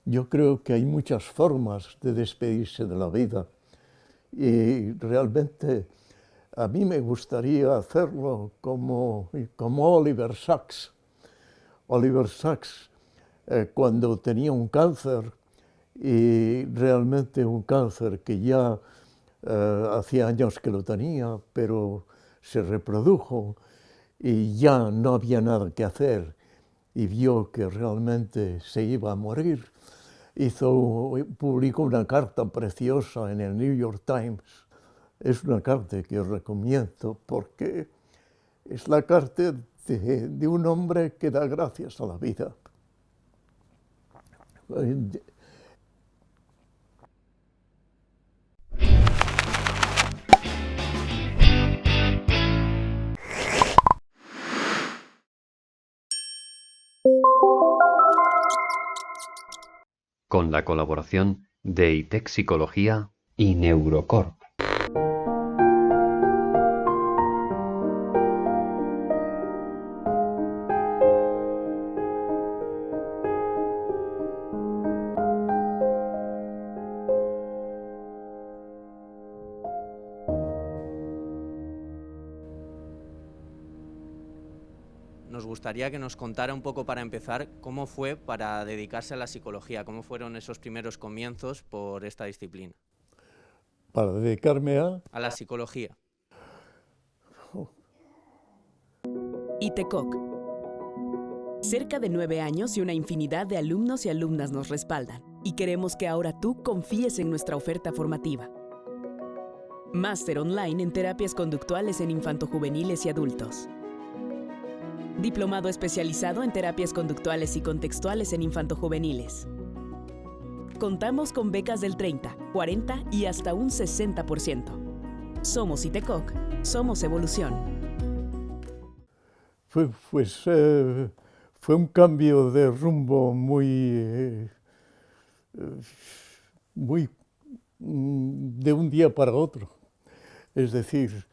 Yo creo que hay muchas formas de despedirse de la vida y realmente a mí me gustaría hacerlo como Oliver Sacks. Oliver Sacks, cuando tenía un cáncer, y realmente un cáncer que ya hacía años que lo tenía, pero se reprodujo y ya no había nada que hacer y vio que realmente se iba a morir, publicó una carta preciosa en el New York Times. Es una carta que os recomiendo porque es la carta de un hombre que da gracias a la vida. Con la colaboración de ITEC Psicología y Neurocorp. Nos gustaría que nos contara un poco, para empezar, cómo fue para dedicarse a la psicología, cómo fueron esos primeros comienzos por esta disciplina. Para dedicarme A la psicología. ITECOC. Cerca de 9 años y una infinidad de alumnos y alumnas nos respaldan, y queremos que ahora tú confíes en nuestra oferta formativa. Máster online en terapias conductuales en infantojuveniles y adultos. Diplomado especializado en terapias conductuales y contextuales en infantojuveniles. Contamos con becas del 30, 40 y hasta un 60%. Somos ITECOC, somos evolución. Fue un cambio de rumbo muy de un día para otro. Es decir,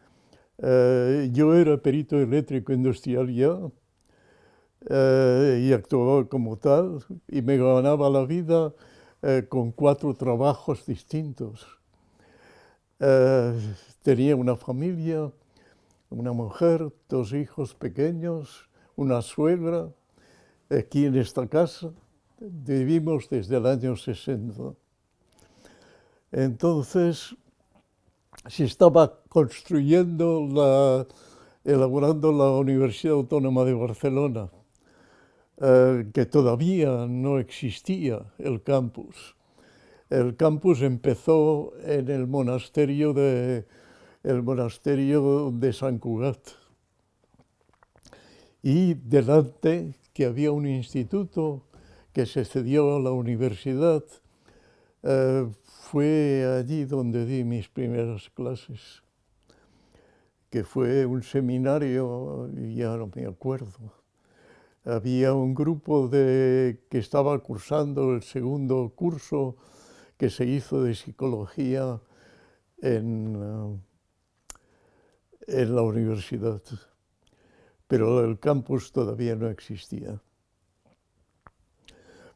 yo era perito eléctrico industrial ya y actuaba como tal y me ganaba la vida con 4 trabajos distintos. Tenía una familia, una mujer, 2 hijos pequeños, una suegra. Aquí en esta casa vivimos desde el año 60. Entonces se estaba elaborando la Universidad Autónoma de Barcelona, que todavía no existía el campus. El campus empezó en el monasterio de Sant Cugat. Y delante, que había un instituto que se cedió a la universidad, fue allí donde di mis primeras clases, que fue un seminario, ya no me acuerdo. Había un grupo que estaba cursando el segundo curso que se hizo de psicología en la universidad, pero el campus todavía no existía.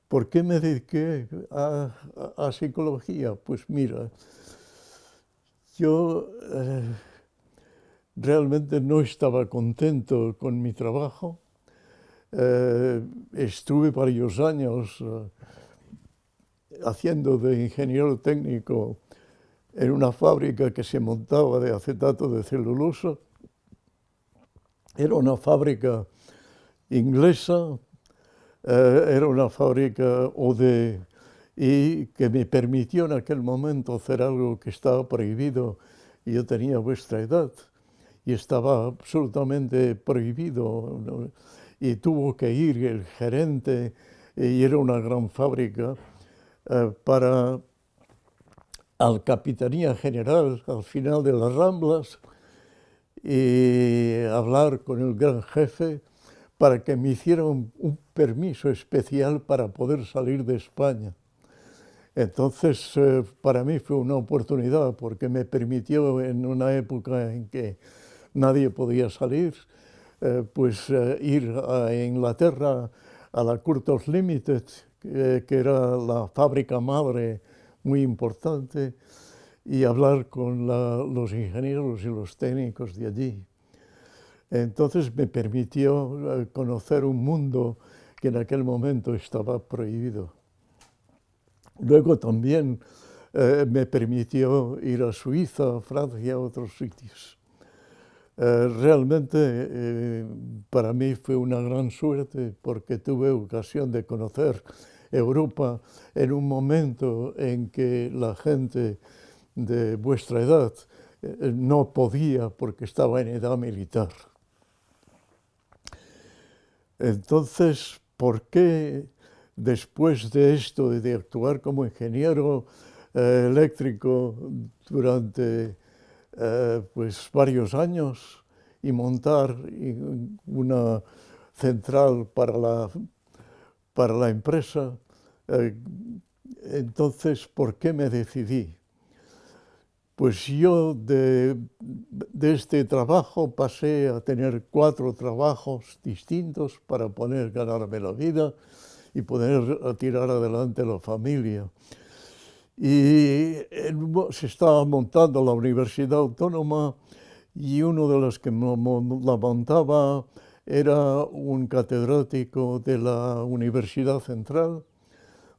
¿Por qué me dediqué a psicología? Pues mira, yo realmente no estaba contento con mi trabajo. Estuve varios años haciendo de ingeniero técnico en una fábrica que se montaba de acetato de celulosa. Era una fábrica inglesa, era una fábrica y que me permitió en aquel momento hacer algo que estaba prohibido, y yo tenía vuestra edad y estaba absolutamente prohibido, ¿no? Y tuvo que ir el gerente, y era una gran fábrica, para la Capitanía General al final de las Ramblas y hablar con el gran jefe para que me hiciera un permiso especial para poder salir de España. Entonces, para mí fue una oportunidad porque me permitió, en una época en que nadie podía salir, ir a Inglaterra, a la Court of Limited, que era la fábrica madre muy importante, y hablar con los ingenieros y los técnicos de allí. Entonces me permitió conocer un mundo que en aquel momento estaba prohibido. Luego también me permitió ir a Suiza, a Francia, a otros sitios. Realmente para mí fue una gran suerte porque tuve ocasión de conocer Europa en un momento en que la gente de vuestra edad no podía porque estaba en edad militar. Entonces, ¿por qué después de esto, de actuar como ingeniero eléctrico durante pues varios años y montar una central para la empresa, entonces, ¿por qué me decidí? Pues yo de este trabajo pasé a tener 4 trabajos distintos para poder ganarme la vida y poder tirar adelante la familia. Y se estaba montando la Universidad Autónoma y uno de los que la montaba era un catedrático de la Universidad Central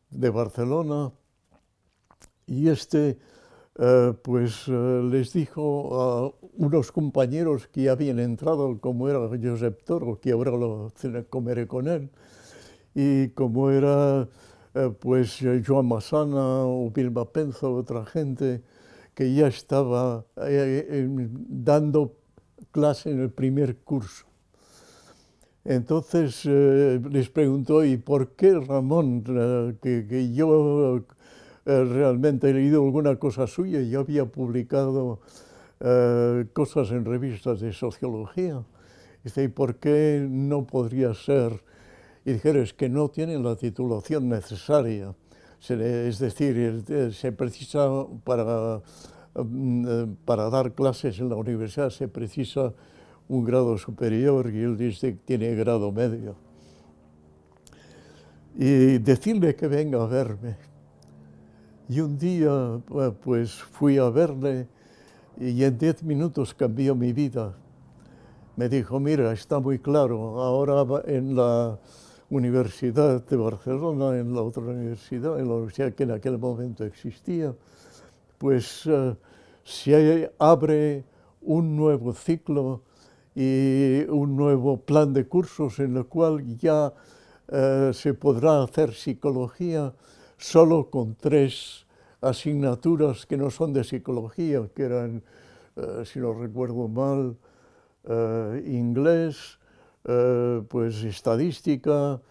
de Barcelona, y les dijo a unos compañeros que ya habían entrado, como era Josep Toro, que ahora lo comeré con él, y como era Joan Massana o Vilma Penza, otra gente que ya estaba dando clase en el primer curso. Entonces les preguntó, ¿y por qué, Ramón, que yo realmente he leído alguna cosa suya? Yo había publicado cosas en revistas de sociología. Dice, ¿y por qué no podría ser? Y dijeron, es que no tienen la titulación necesaria. Es decir, se precisa para dar clases en la universidad, se precisa un grado superior, y él dice que tiene grado medio. Y decirle que venga a verme. Y un día pues fui a verle y en 10 minutos cambió mi vida. Me dijo, mira, está muy claro, ahora en la Universidad de Barcelona, en la otra universidad, en la universidad que en aquel momento existía, pues se abre un nuevo ciclo y un nuevo plan de cursos en el cual ya se podrá hacer psicología solo con 3 asignaturas que no son de psicología, que eran, si no recuerdo mal, inglés, pues estadística,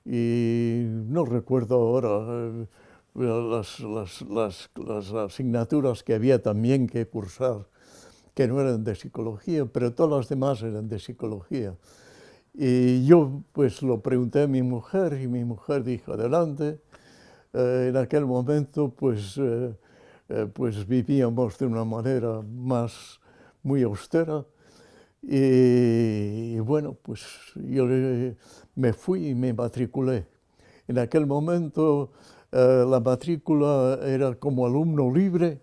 y no recuerdo ahora las asignaturas que había también que cursar, que no eran de psicología, pero todas las demás eran de psicología. Y yo pues lo pregunté a mi mujer y mi mujer dijo, adelante. En aquel momento pues vivíamos de una manera muy austera, y bueno, pues yo me fui y me matriculé. En aquel momento la matrícula era como alumno libre,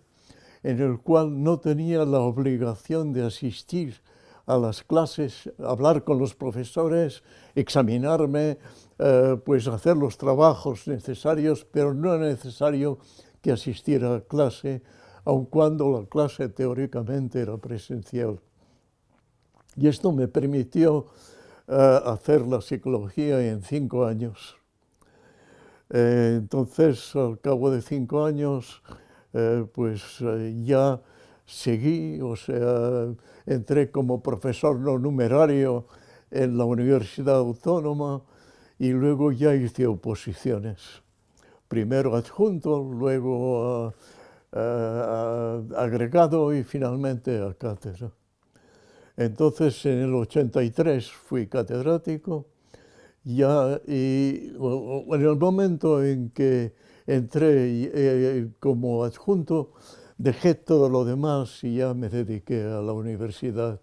en el cual no tenía la obligación de asistir a las clases, hablar con los profesores, examinarme, pues hacer los trabajos necesarios, pero no era necesario que asistiera a clase, aun cuando la clase teóricamente era presencial. Y esto me permitió hacer la psicología en 5 años. Entonces, al cabo de 5 años, ya seguí, o sea, entré como profesor no numerario en la Universidad Autónoma y luego ya hice oposiciones. Primero adjunto, luego agregado y finalmente a cátedra. Entonces, en el 83 fui catedrático y en el momento en que entré como adjunto, dejé todo lo demás y ya me dediqué a la universidad.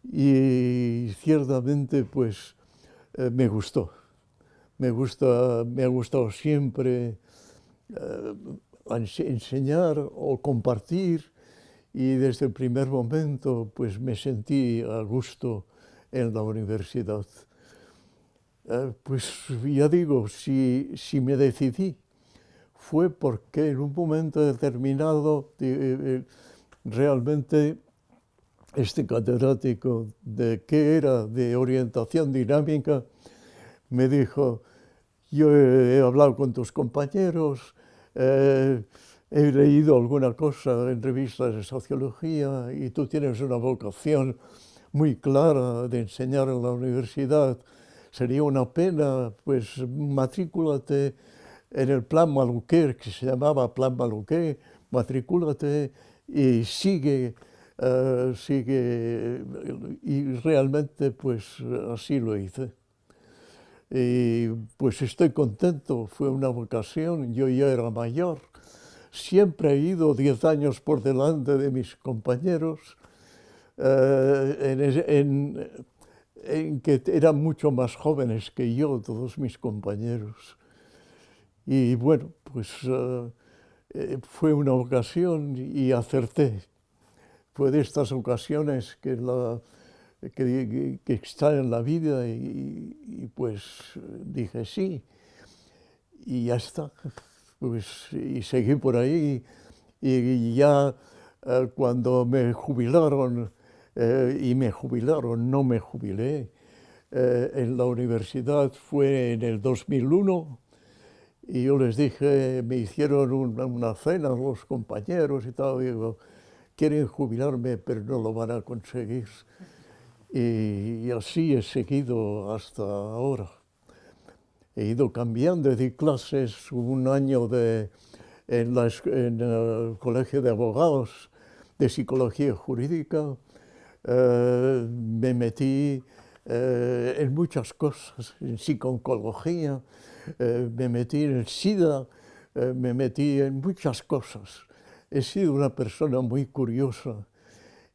Y ciertamente, pues, me gustó. me ha gustado siempre enseñar o compartir, y desde el primer momento pues me sentí a gusto en la universidad. Pues ya digo, si me decidí, fue porque en un momento determinado realmente este catedrático que era de orientación dinámica me dijo: yo he hablado con tus compañeros, he leído alguna cosa en revistas de sociología y tú tienes una vocación muy clara de enseñar en la universidad. Sería una pena, pues matrículate en el Plan Maluquer, que se llamaba Plan Maluquer, matricúlate y sigue. Y realmente pues así lo hice. Y pues estoy contento, fue una vocación, yo ya era mayor, siempre he ido 10 años por delante de mis compañeros, en que eran mucho más jóvenes que yo, todos mis compañeros. Y bueno, pues fue una ocasión y acerté. Fue de estas ocasiones que están en la vida y pues dije sí y ya está. Pues, y seguí por ahí y ya cuando me jubilaron, no me jubilé, en la universidad fue en el 2001 y yo les dije, me hicieron una cena los compañeros y tal, y digo, quieren jubilarme pero no lo van a conseguir. Y así he seguido hasta ahora. He ido cambiando, di clases un año en el Colegio de Abogados de Psicología Jurídica. Me metí en muchas cosas, en psico-oncología, me metí en el SIDA, me metí en muchas cosas. He sido una persona muy curiosa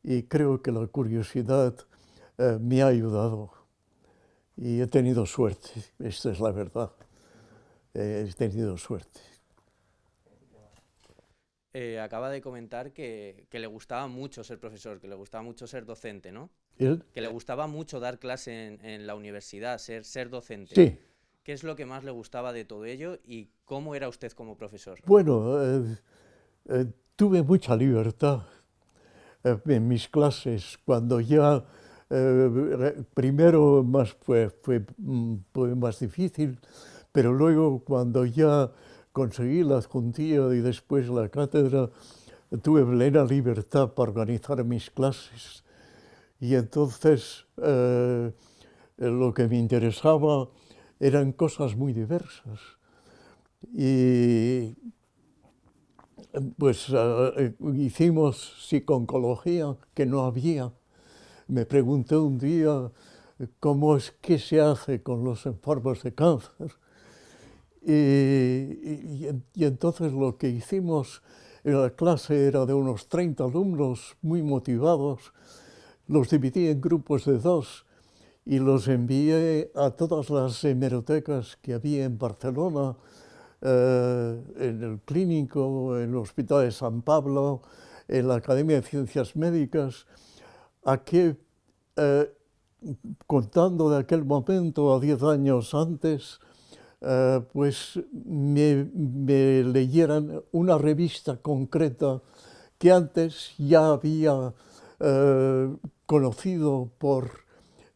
y creo que la curiosidad me ha ayudado y he tenido suerte, esta es la verdad, he tenido suerte. Acaba de comentar que le gustaba mucho ser profesor, que le gustaba mucho ser docente, ¿no? ¿El? Que le gustaba mucho dar clase en la universidad, ser docente. Sí. ¿Qué es lo que más le gustaba de todo ello y cómo era usted como profesor? Bueno, tuve mucha libertad en mis clases. Cuando ya, primero fue más difícil, pero luego cuando ya conseguí la adjuntía y después la cátedra, tuve plena libertad para organizar mis clases. Y entonces lo que me interesaba eran cosas muy diversas. Y pues hicimos psico-oncología, que no había. Me pregunté un día qué se hace con los enfermos de cáncer. Y entonces lo que hicimos en la clase era de unos 30 alumnos muy motivados. Los dividí en grupos de 2 y los envié a todas las hemerotecas que había en Barcelona, en el Clínico, en el Hospital de San Pablo, en la Academia de Ciencias Médicas, a que, contando de aquel momento a 10 años antes, pues me leyeran una revista concreta que antes ya había conocido por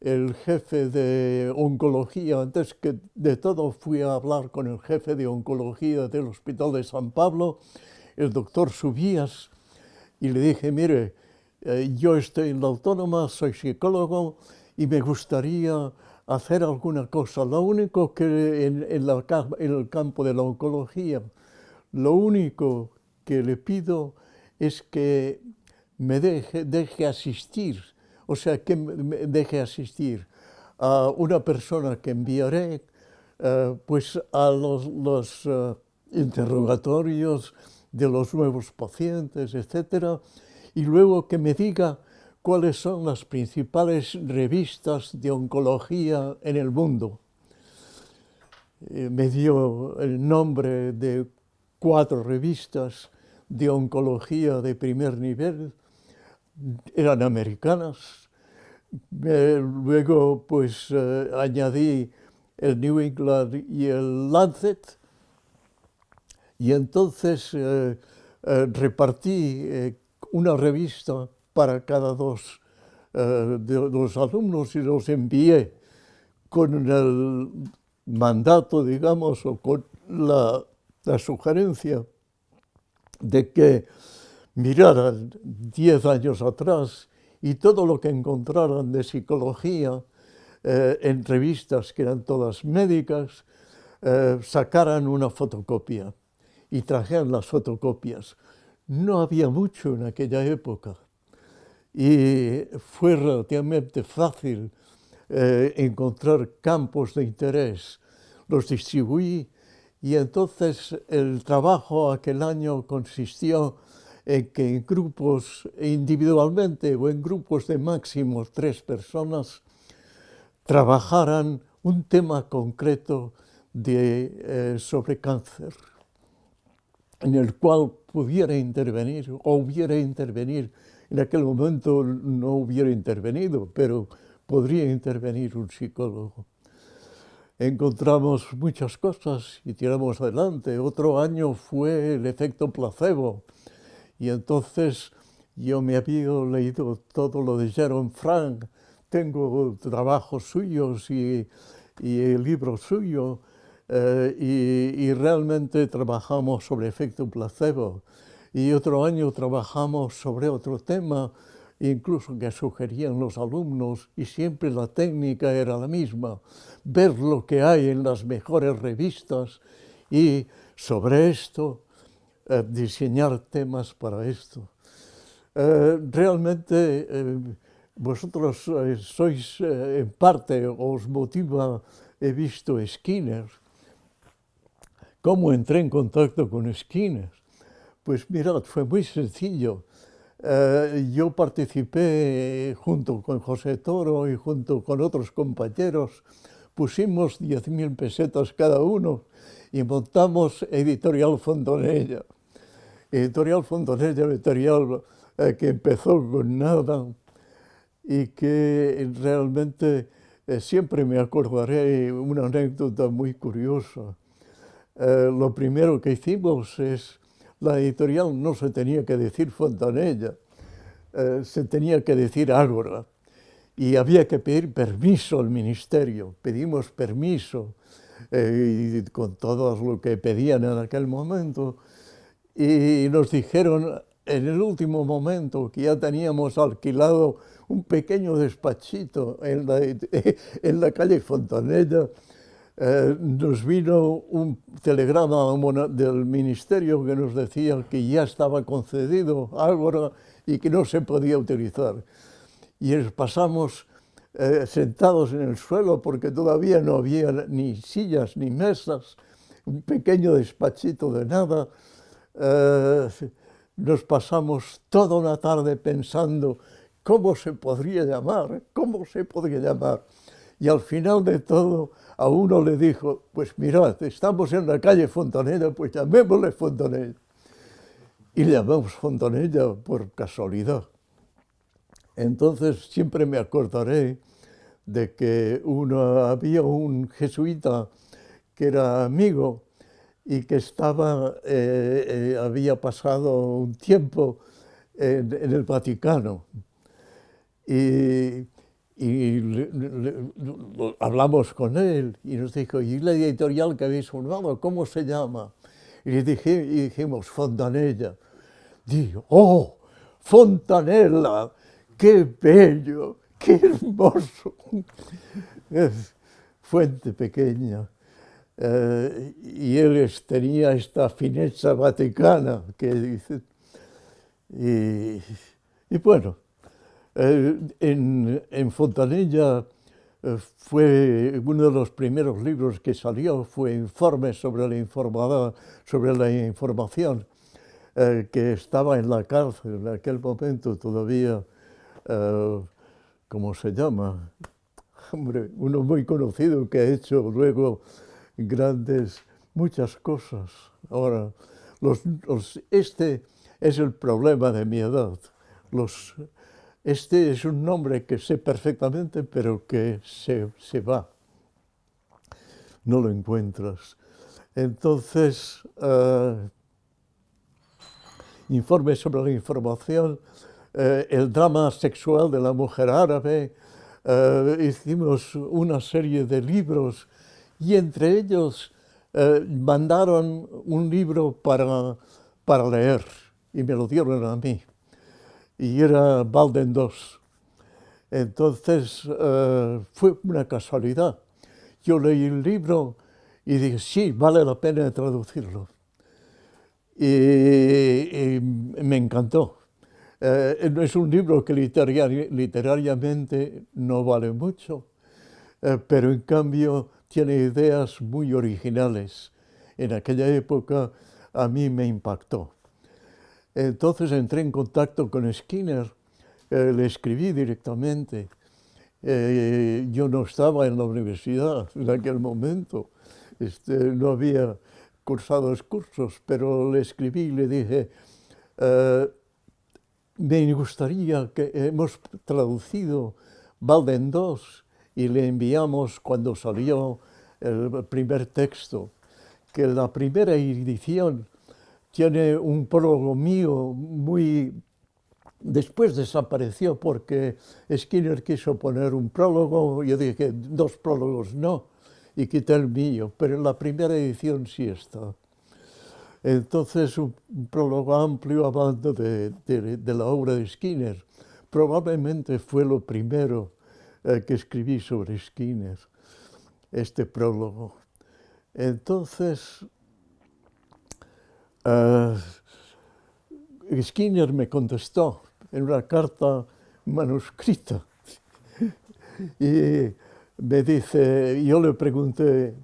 el jefe de oncología. Antes que de todo fui a hablar con el jefe de oncología del Hospital de San Pablo, el doctor Subías, y le dije, mire, yo estoy en la Autónoma, soy psicólogo y me gustaría hacer alguna cosa. Lo único que en el campo de la oncología, lo único que le pido es que me deje asistir, o sea, que me deje asistir a una persona que enviaré pues a los interrogatorios de los nuevos pacientes, etcétera, y luego que me diga cuáles son las principales revistas de oncología en el mundo. me dio el nombre de 4 revistas de oncología de primer nivel, eran americanas. Luego pues añadí el New England y el Lancet, y entonces repartí una revista para cada 2 de los alumnos y los envié con el mandato, digamos, o con la sugerencia de que miraran 10 años atrás y todo lo que encontraran de psicología en revistas que eran todas médicas, sacaran una fotocopia y trajeran las fotocopias. No había mucho en aquella época y fue relativamente fácil encontrar campos de interés. Los distribuí y entonces el trabajo aquel año consistió en que en grupos individualmente o en grupos de máximo 3 personas trabajaran un tema concreto sobre cáncer, en el cual pudiera intervenir o hubiera intervenir. En aquel momento no hubiera intervenido, pero podría intervenir un psicólogo. Encontramos muchas cosas y tiramos adelante. Otro año fue el efecto placebo. Y entonces yo me había leído todo lo de Jerome Frank, tengo trabajos suyos y el libro suyo, y realmente trabajamos sobre efecto placebo. Y otro año trabajamos sobre otro tema, incluso que sugerían los alumnos, y siempre la técnica era la misma, ver lo que hay en las mejores revistas y sobre esto diseñar temas para esto. Realmente vosotros sois en parte, os motiva, he visto Skinner. ¿Cómo entré en contacto con Skinner? Pues mirad, fue muy sencillo. Yo participé junto con José Toro y junto con otros compañeros, pusimos 10.000 pesetas cada uno y montamos Editorial Fontanella. Editorial Fontanella, editorial que empezó con nada y que realmente siempre me acordaré una anécdota muy curiosa. Lo primero que hicimos es, la editorial no se tenía que decir Fontanella, se tenía que decir Ágora, y había que pedir permiso al ministerio. Pedimos permiso y con todo lo que pedían en aquel momento, y nos dijeron en el último momento que ya teníamos alquilado un pequeño despachito en la calle Fontanella. Nos vino un telegrama del ministerio que nos decía que ya estaba concedido Ágora y que no se podía utilizar. Y pasamos sentados en el suelo porque todavía no había ni sillas ni mesas, un pequeño despachito de nada. Nos pasamos toda una tarde pensando cómo se podría llamar. Y al final de todo, a uno le dijo, pues mirad, estamos en la calle Fontanella, pues llamémosle Fontanella. Y le llamamos Fontanella por casualidad. Entonces siempre me acordaré de que había un jesuita que era amigo y que había pasado un tiempo en el Vaticano. Y hablamos con él y nos dijo, ¿y la editorial que habéis fundado, cómo se llama? Y dijimos, Fontanella. Digo, ¡oh, Fontanella! ¡Qué bello! ¡Qué hermoso! Es fuente pequeña. Y él tenía esta fineza vaticana que dice. Y bueno, en Fontanella fue uno de los primeros libros que salió, fue Informes sobre la información, que estaba en la cárcel en aquel momento todavía, ¿cómo se llama? Hombre, uno muy conocido que ha hecho luego grandes, muchas cosas. Ahora, este es el problema de mi edad. Este es un nombre que sé perfectamente, pero que se va. No lo encuentras. Entonces, informe sobre la información, el drama sexual de la mujer árabe, hicimos una serie de libros y entre ellos mandaron un libro para leer y me lo dieron a mí. Y era Walden II. Entonces fue una casualidad. Yo leí el libro y dije, sí, vale la pena traducirlo. Y me encantó. Es un libro que literariamente no vale mucho, pero en cambio tiene ideas muy originales. En aquella época a mí me impactó. Entonces entré en contacto con Skinner, le escribí directamente. Yo no estaba en la universidad en aquel momento, no había cursado los cursos, pero le escribí y le dije, me gustaría que hemos traducido Walden II y le enviamos cuando salió el primer texto, que la primera edición tiene un prólogo mío muy... Después desapareció porque Skinner quiso poner un prólogo, yo dije 2 prólogos no, y quité el mío, pero en la primera edición sí está. Entonces, un prólogo amplio hablando de la obra de Skinner. Probablemente fue lo primero que escribí sobre Skinner, este prólogo. Entonces, Skinner me contestó en una carta manuscrita y me dice, yo le pregunté,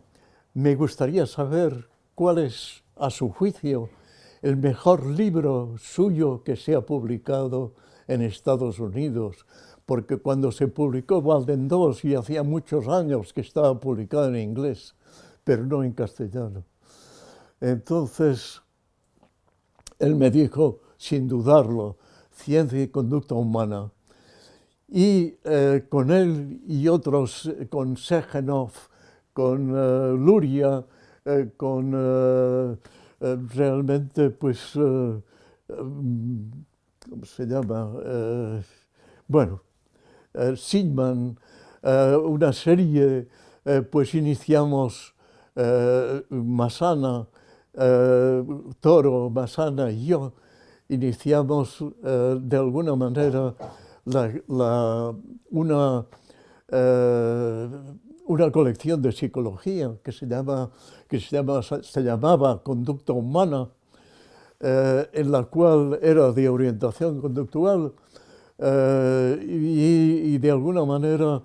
me gustaría saber cuál es, a su juicio, el mejor libro suyo que se ha publicado en Estados Unidos, porque cuando se publicó Walden II y hacía muchos años que estaba publicado en inglés, pero no en castellano. Entonces, él me dijo, sin dudarlo, Ciencia y Conducta Humana. Y con él y otros, con Sechenov, con Luria, realmente, pues, ¿cómo se llama? Bueno, Sigman, una serie, pues iniciamos Massana, Toro, Massana y yo, iniciamos de alguna manera una colección de psicología que se llamaba Conducta Humana, en la cual era de orientación conductual y de alguna manera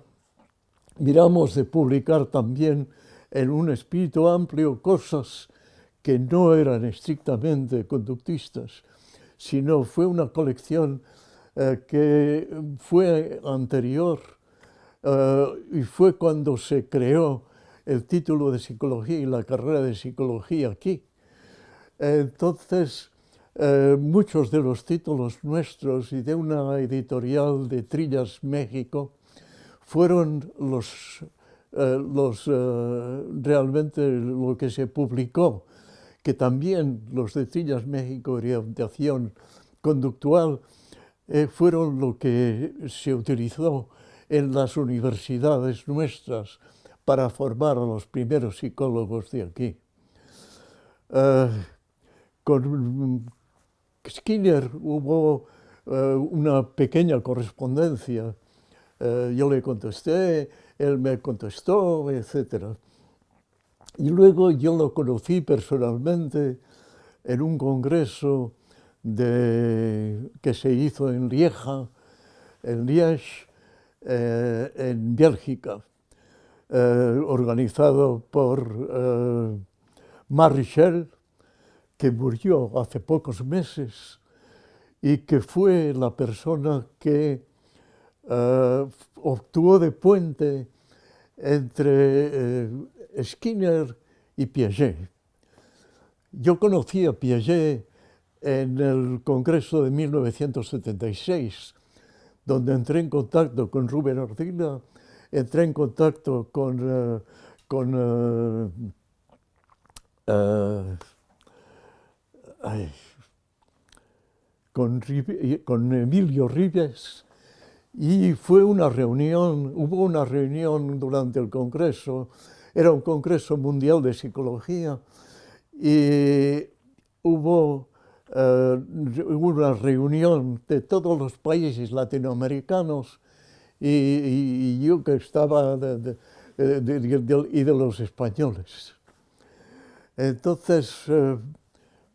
miramos de publicar también en un espíritu amplio cosas que no eran estrictamente conductistas, sino fue una colección que fue anterior y fue cuando se creó el título de psicología y la carrera de psicología aquí. Entonces, muchos de los títulos nuestros y de una editorial de Trillas México fueron realmente lo que se publicó, que también los de Trillas México, orientación conductual, fueron lo que se utilizó en las universidades nuestras para formar a los primeros psicólogos de aquí. Con Skinner hubo una pequeña correspondencia. Yo le contesté, él me contestó, etc. Y luego yo lo conocí personalmente en un congreso que se hizo en Lieja, en Liège, en Bélgica, organizado por Marichel, que murió hace pocos meses y que fue la persona que actuó de puente entre Skinner y Piaget. Yo conocí a Piaget en el Congreso de 1976, donde entré en contacto con Rubén Ardila, entré en contacto con Emilio Ribes, y fue una reunión, hubo una reunión durante el Congreso, era un Congreso Mundial de Psicología, y hubo una reunión de todos los países latinoamericanos y yo que estaba y de los españoles. Entonces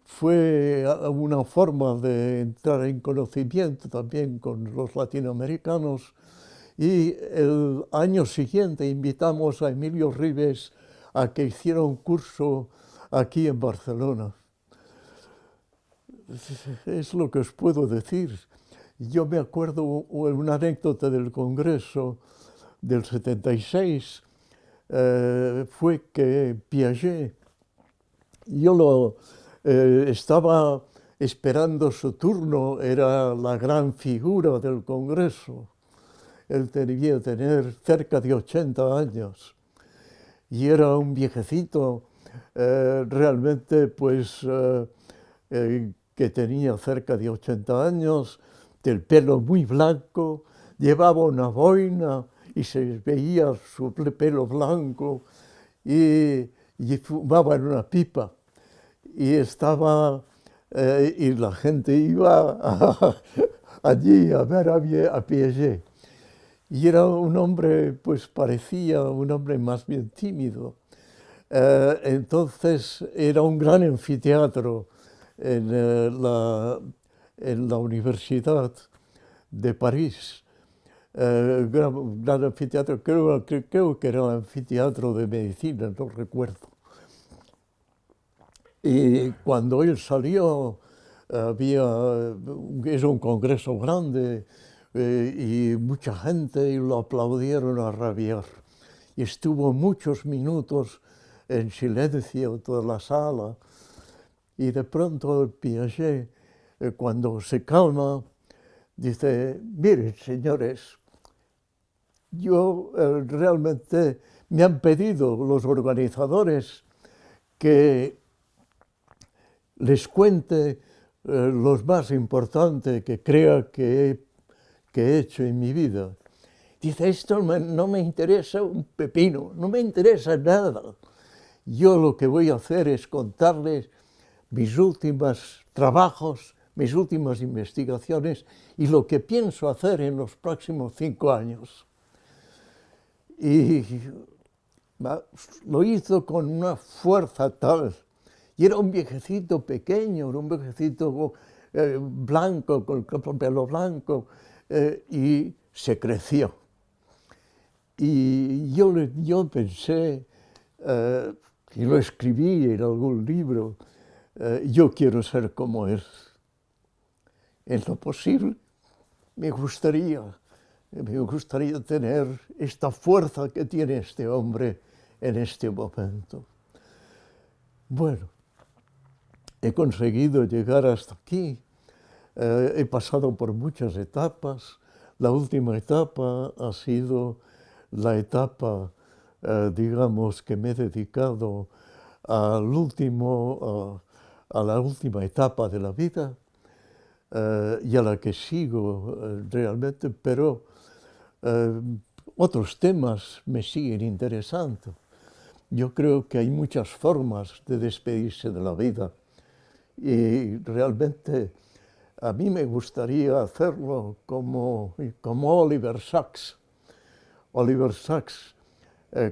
fue una forma de entrar en conocimiento también con los latinoamericanos, y el año siguiente invitamos a Emilio Ribes a que hiciera un curso aquí en Barcelona. Es lo que os puedo decir. Yo me acuerdo una anécdota del Congreso del 76, fue que Piaget, yo estaba esperando su turno, era la gran figura del Congreso. Él debía tener cerca de 80 años y era un viejecito realmente pues que tenía cerca de 80 años, del pelo muy blanco, llevaba una boina y se veía su pelo blanco y fumaba en una pipa. Y estaba, y la gente iba allí a ver a Piaget. Y era un hombre, pues parecía un hombre más bien tímido. Entonces era un gran anfiteatro en la Universidad de París. Gran anfiteatro, creo que era el anfiteatro de medicina, no recuerdo. Y cuando él salió, era un congreso grande y mucha gente y lo aplaudieron a rabiar. Y estuvo muchos minutos en silencio toda la sala. Y de pronto Piaget, cuando se calma, dice: miren, señores, yo realmente me han pedido los organizadores que les cuente lo más importante que crea que he hecho en mi vida. Dice: esto no me interesa un pepino, no me interesa nada. Yo lo que voy a hacer es contarles mis últimos trabajos, mis últimas investigaciones y lo que pienso hacer en los próximos 5 años. Y lo hizo con una fuerza tal. Y era un viejecito pequeño, era un viejecito blanco, con el pelo blanco, y se creció. Y yo pensé, y lo escribí en algún libro, yo quiero ser como él. En lo posible, me gustaría tener esta fuerza que tiene este hombre en este momento. Bueno, he conseguido llegar hasta aquí, he pasado por muchas etapas. La última etapa ha sido la etapa, digamos, que me he dedicado a la última etapa de la vida y a la que sigo realmente, pero otros temas me siguen interesando. Yo creo que hay muchas formas de despedirse de la vida y realmente a mí me gustaría hacerlo como Oliver Sacks. Oliver Sacks,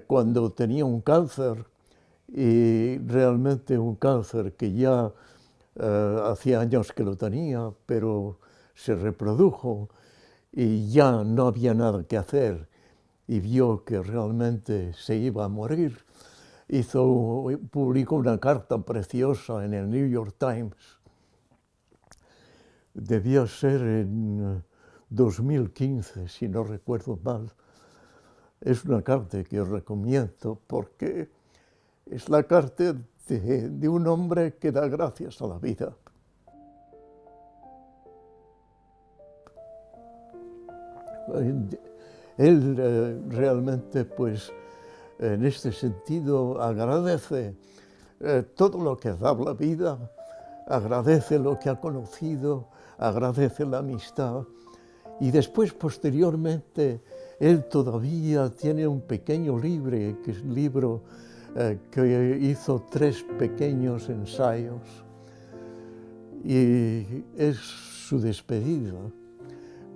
cuando tenía un cáncer, y realmente un cáncer que ya hacía años que lo tenía, pero se reprodujo y ya no había nada que hacer y vio que realmente se iba a morir, publicó una carta preciosa en el New York Times. Debía ser en 2015, si no recuerdo mal. Es una carta que os recomiendo porque Es la carta de un hombre que da gracias a la vida. Él realmente, pues, en este sentido, agradece todo lo que da la vida, agradece lo que ha conocido, agradece la amistad. Y después, posteriormente, él todavía tiene un pequeño libro que hizo 3 pequeños ensayos. Y es su despedida.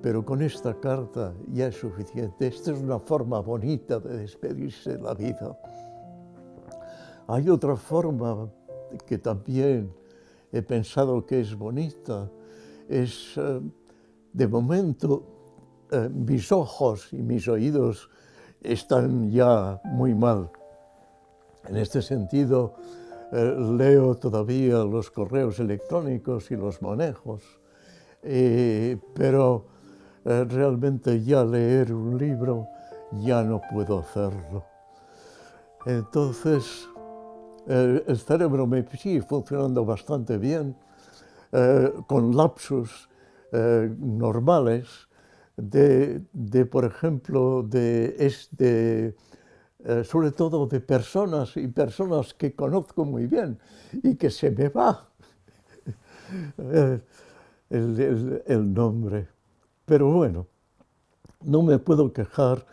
Pero con esta carta ya es suficiente. Esta es una forma bonita de despedirse de la vida. Hay otra forma que también he pensado que es bonita. Es, de momento, mis ojos y mis oídos están ya muy mal. En este sentido, leo todavía los correos electrónicos y los manejos, pero realmente ya leer un libro ya no puedo hacerlo. Entonces, el cerebro me sigue funcionando bastante bien, con lapsus normales por ejemplo, sobre todo de personas y personas que conozco muy bien y que se me va el nombre. Pero bueno, no me puedo quejar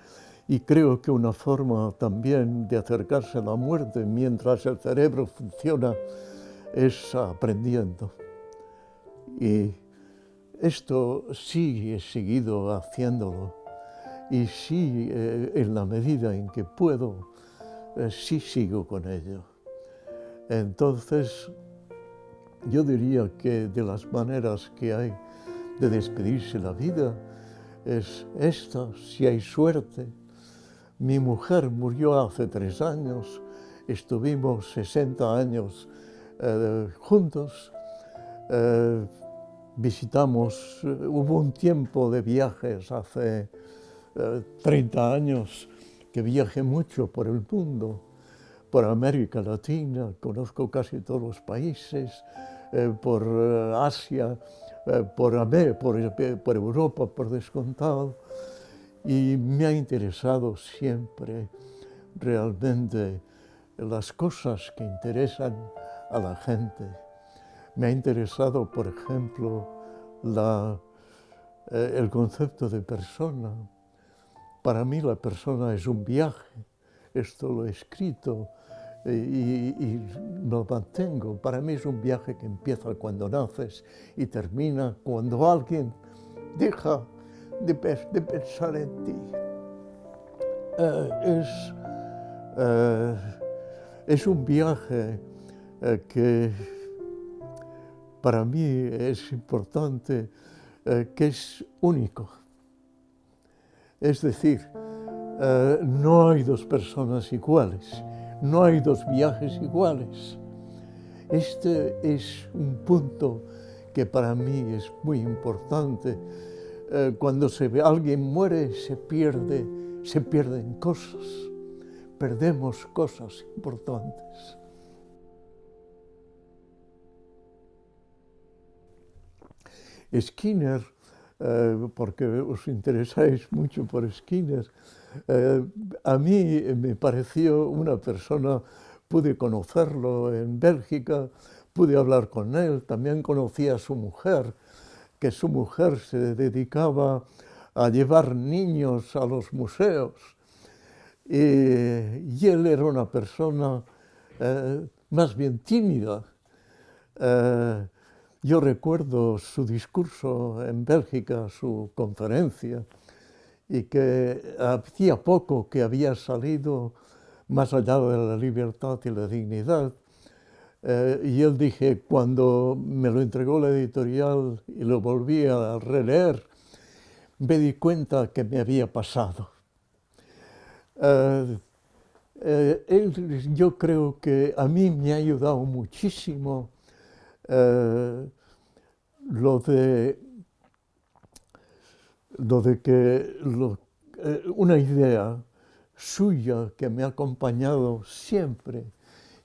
y creo que una forma también de acercarse a la muerte mientras el cerebro funciona es aprendiendo. Y esto sí he seguido haciéndolo y sí, en la medida en que puedo, sí sigo con ello. Entonces, yo diría que de las maneras que hay de despedirse la vida es esta, si hay suerte. Mi mujer murió hace 3 años, estuvimos 60 años juntos, visitamos, hubo un tiempo de viajes hace 30 años que viajé mucho por el mundo, por América Latina, conozco casi todos los países, por Asia, por Europa, por descontado, y me ha interesado siempre realmente las cosas que interesan a la gente. Me ha interesado, por ejemplo, el concepto de persona. Para mí la persona es un viaje, esto lo he escrito y lo mantengo. Para mí es un viaje que empieza cuando naces y termina cuando alguien deja de pensar en ti. Es un viaje que para mí es importante, que es único. Es decir, no hay 2 personas iguales, no hay 2 viajes iguales. Este es un punto que para mí es muy importante. Cuando alguien muere, se pierden cosas, perdemos cosas importantes. Skinner, porque os interesáis mucho por Skinner, a mí me pareció una persona, pude conocerlo en Bélgica, pude hablar con él, también conocí a su mujer, que su mujer se dedicaba a llevar niños a los museos, y él era una persona más bien tímida. Yo recuerdo su discurso en Bélgica, su conferencia, y que hacía poco que había salido Más allá de la libertad y la dignidad. Y él dije, cuando me lo entregó la editorial y lo volví a releer, me di cuenta que me había pasado. Yo creo que a mí me ha ayudado muchísimo una idea suya que me ha acompañado siempre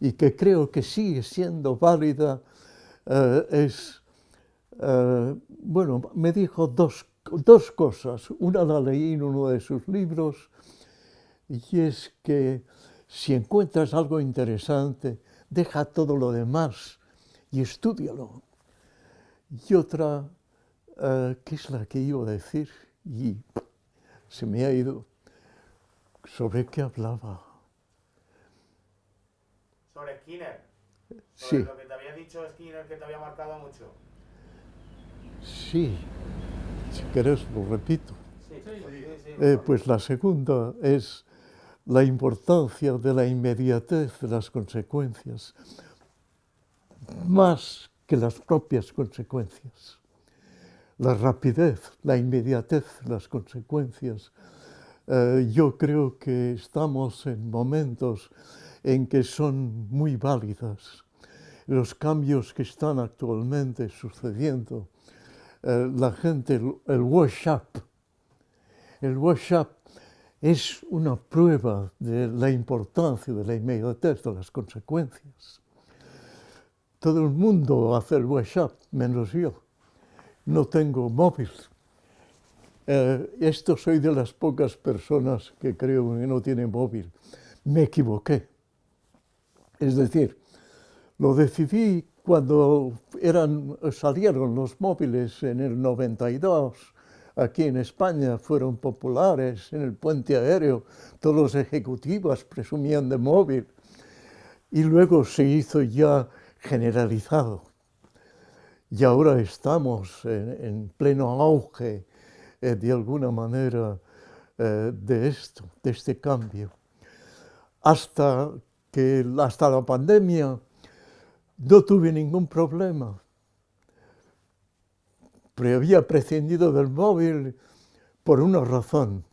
y que creo que sigue siendo válida, bueno, me dijo dos cosas. Una la leí en uno de sus libros, y es que si encuentras algo interesante, deja todo lo demás y estúdialo. Y otra, ¿qué es la que iba a decir? Y se me ha ido. ¿Sobre qué hablaba? Sobre Skinner. Sí. Lo que te había dicho Skinner, que te había marcado mucho. Sí, si querés lo repito. Sí. Pues la segunda es la importancia de la inmediatez de las consecuencias, más que las propias consecuencias. La rapidez, la inmediatez de las consecuencias. Yo creo que estamos en momentos en que son muy válidas. Los cambios que están actualmente sucediendo, la gente, el WhatsApp es una prueba de la importancia de la inmediatez de las consecuencias. Todo el mundo hace el WhatsApp, menos yo. No tengo móvil. Esto soy de las pocas personas que creo que no tienen móvil. Me equivoqué. Es decir, lo decidí cuando salieron los móviles en el 92. Aquí en España fueron populares, en el puente aéreo, todos los ejecutivos presumían de móvil. Y luego se hizo ya generalizado. Y ahora estamos en pleno auge, de alguna manera, de este cambio. Hasta la pandemia no tuve ningún problema. Pero había prescindido del móvil por una razón,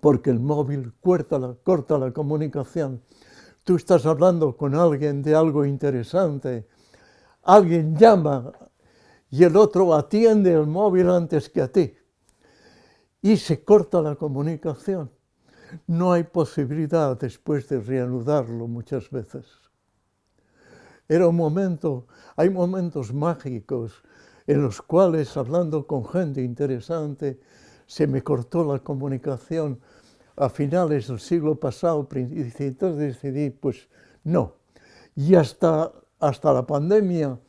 porque el móvil corta la comunicación. Tú estás hablando con alguien de algo interesante, alguien llama y el otro atiende el móvil antes que a ti y se corta la comunicación. No hay posibilidad después de reanudarlo muchas veces. Hay momentos mágicos en los cuales, hablando con gente interesante, se me cortó la comunicación a finales del siglo pasado, entonces decidí, pues no. Y hasta la pandemia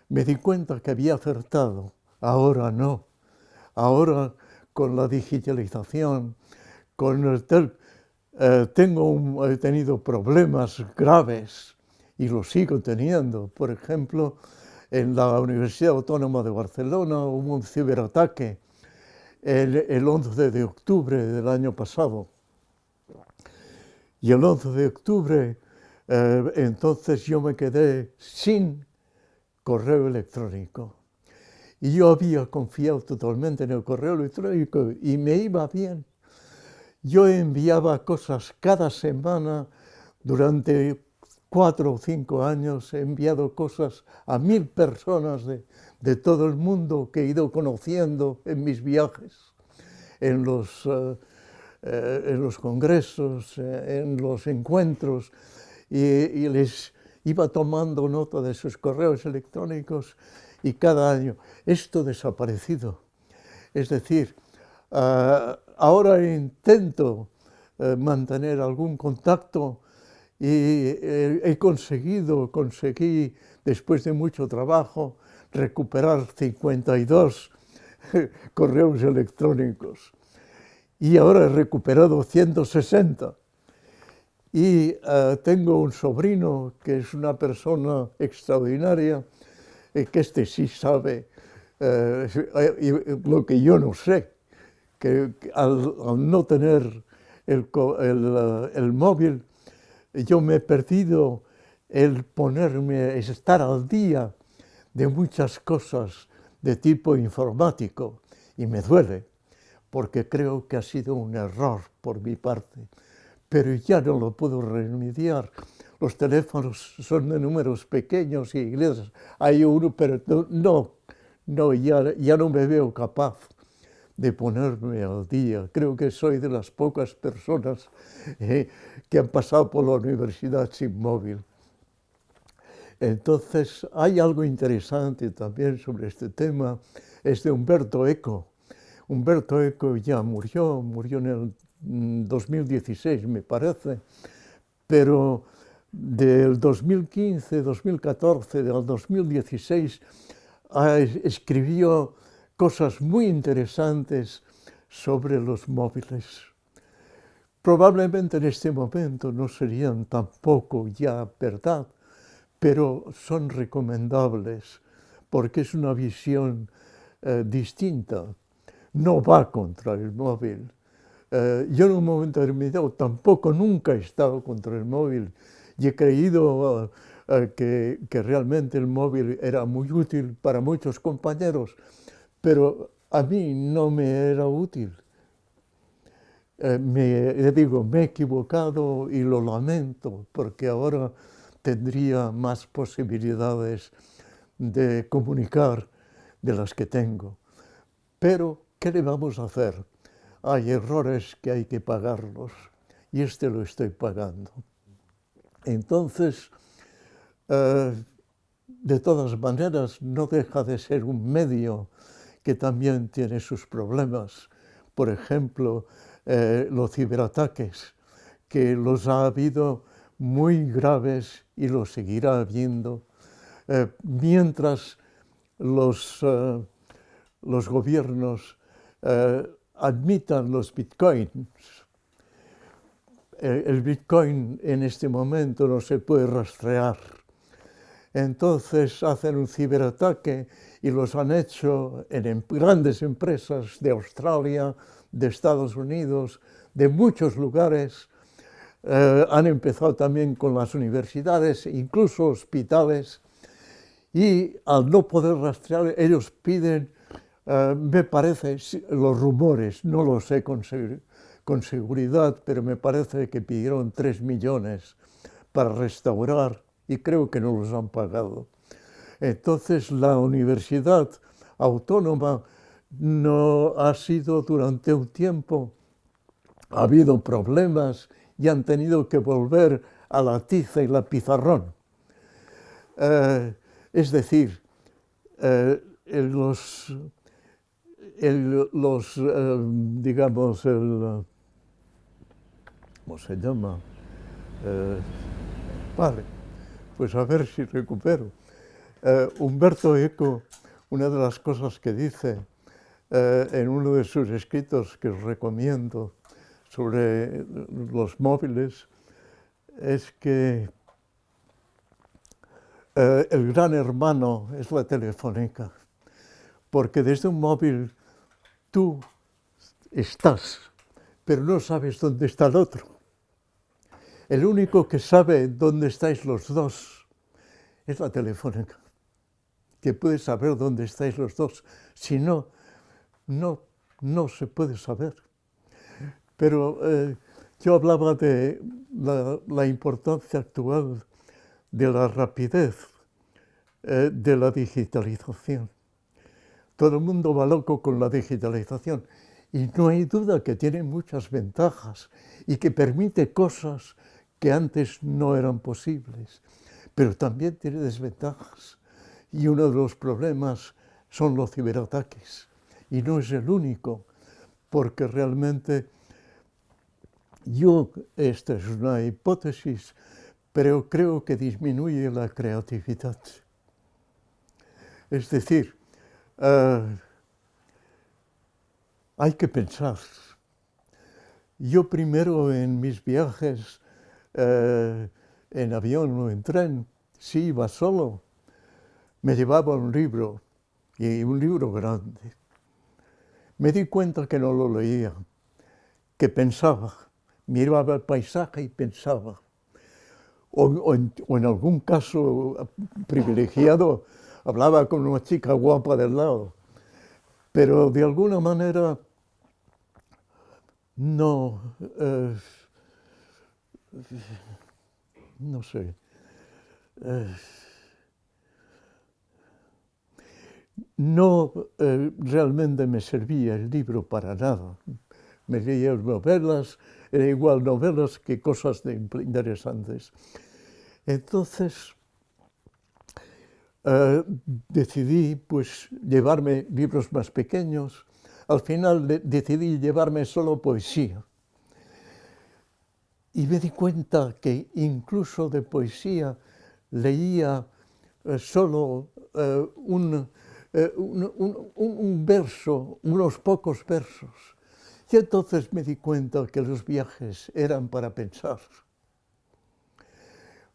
me di cuenta que había acertado. Ahora no. Ahora, con la digitalización, he tenido problemas graves y los sigo teniendo. Por ejemplo, en la Universidad Autónoma de Barcelona hubo un ciberataque el 11 de octubre del año pasado. Y el 11 de octubre, entonces yo me quedé sin correo electrónico. Y yo había confiado totalmente en el correo electrónico y me iba bien. Yo enviaba cosas cada semana durante 4 o 5 años. He enviado cosas a 1000 personas de todo el mundo que he ido conociendo en mis viajes, en los congresos, en los encuentros, y les iba tomando nota de sus correos electrónicos, y cada año esto ha desaparecido. Es decir, ahora intento mantener algún contacto y conseguí, después de mucho trabajo, recuperar 52 correos electrónicos. Y ahora he recuperado 160. Y tengo un sobrino que es una persona extraordinaria, que sí sabe lo que yo no sé, que al no tener el móvil, yo me he perdido estar al día de muchas cosas de tipo informático, y me duele, porque creo que ha sido un error por mi parte, pero ya no lo puedo remediar. Los teléfonos son de números pequeños y ingleses, hay uno, pero ya no me veo capaz de ponerme al día. Creo que soy de las pocas personas que han pasado por la universidad sin móvil. Entonces, hay algo interesante también sobre este tema, es de Umberto Eco. Umberto Eco ya murió en el 2016, me parece, pero del 2015, 2014, del 2016, escribió cosas muy interesantes sobre los móviles. Probablemente en este momento no serían tampoco ya verdad, pero son recomendables porque es una visión distinta. No va contra el móvil. Yo en un momento determinado tampoco nunca he estado contra el móvil y he creído que realmente el móvil era muy útil para muchos compañeros, pero a mí no me era útil. Me he equivocado y lo lamento porque ahora tendría más posibilidades de comunicar de las que tengo. Pero, ¿qué le vamos a hacer? Hay errores que hay que pagarlos y este lo estoy pagando. Entonces, de todas maneras, no deja de ser un medio que también tiene sus problemas. Por ejemplo, los ciberataques, que los ha habido muy graves y los seguirá habiendo, mientras los gobiernos admitan los bitcoins. El bitcoin en este momento no se puede rastrear. Entonces hacen un ciberataque y los han hecho en grandes empresas de Australia, de Estados Unidos, de muchos lugares. Han empezado también con las universidades, incluso hospitales, y al no poder rastrear, ellos piden, me parece, los rumores, no lo sé con seguridad, pero me parece que pidieron 3 millones para restaurar y creo que no los han pagado. Entonces la Universidad Autónoma no ha sido durante un tiempo, ha habido problemas y han tenido que volver a la tiza y la pizarrón. Es decir, digamos, ¿cómo se llama? Vale, pues a ver si recupero. Umberto Eco, una de las cosas que dice en uno de sus escritos que os recomiendo sobre los móviles es que el gran hermano es la telefónica, porque desde un móvil tú estás, pero no sabes dónde está el otro. El único que sabe dónde estáis los dos es la telefónica, que puede saber dónde estáis los dos. Si no, no se puede saber. Pero yo hablaba de la importancia actual de la rapidez de la digitalización. Todo el mundo va loco con la digitalización y no hay duda que tiene muchas ventajas y que permite cosas que antes no eran posibles, pero también tiene desventajas. Y uno de los problemas son los ciberataques. Y no es el único, porque realmente esta es una hipótesis, pero creo que disminuye la creatividad. Es decir, hay que pensar. Yo primero en mis viajes en avión o en tren, si iba solo, me llevaba un libro, y un libro grande. Me di cuenta que no lo leía, que pensaba, miraba el paisaje y pensaba. O en algún caso privilegiado, hablaba con una chica guapa del lado. Pero de alguna manera no sé. no realmente me servía el libro para nada. Me leía novelas, era igual novelas que cosas interesantes. Entonces decidí pues llevarme libros más pequeños. Al final decidí llevarme solo poesía. Y me di cuenta que incluso de poesía leía solo un verso, unos pocos versos. Y entonces me di cuenta que los viajes eran para pensar.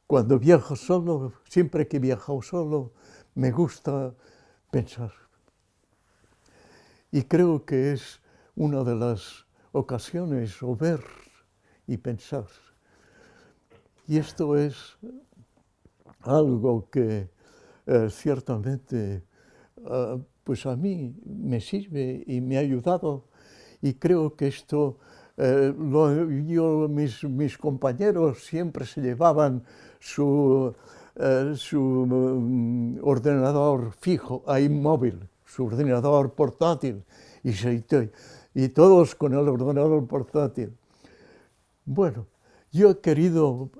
Cuando viajo solo, siempre que he viajado solo, me gusta pensar. Y creo que es una de las ocasiones, o ver y pensar. Y esto es algo que ciertamente pues a mí me sirve y me ha ayudado, y creo que esto mis compañeros siempre se llevaban su ordenador fijo, ahí móvil, su ordenador portátil, y todos con el ordenador portátil. Bueno, yo he querido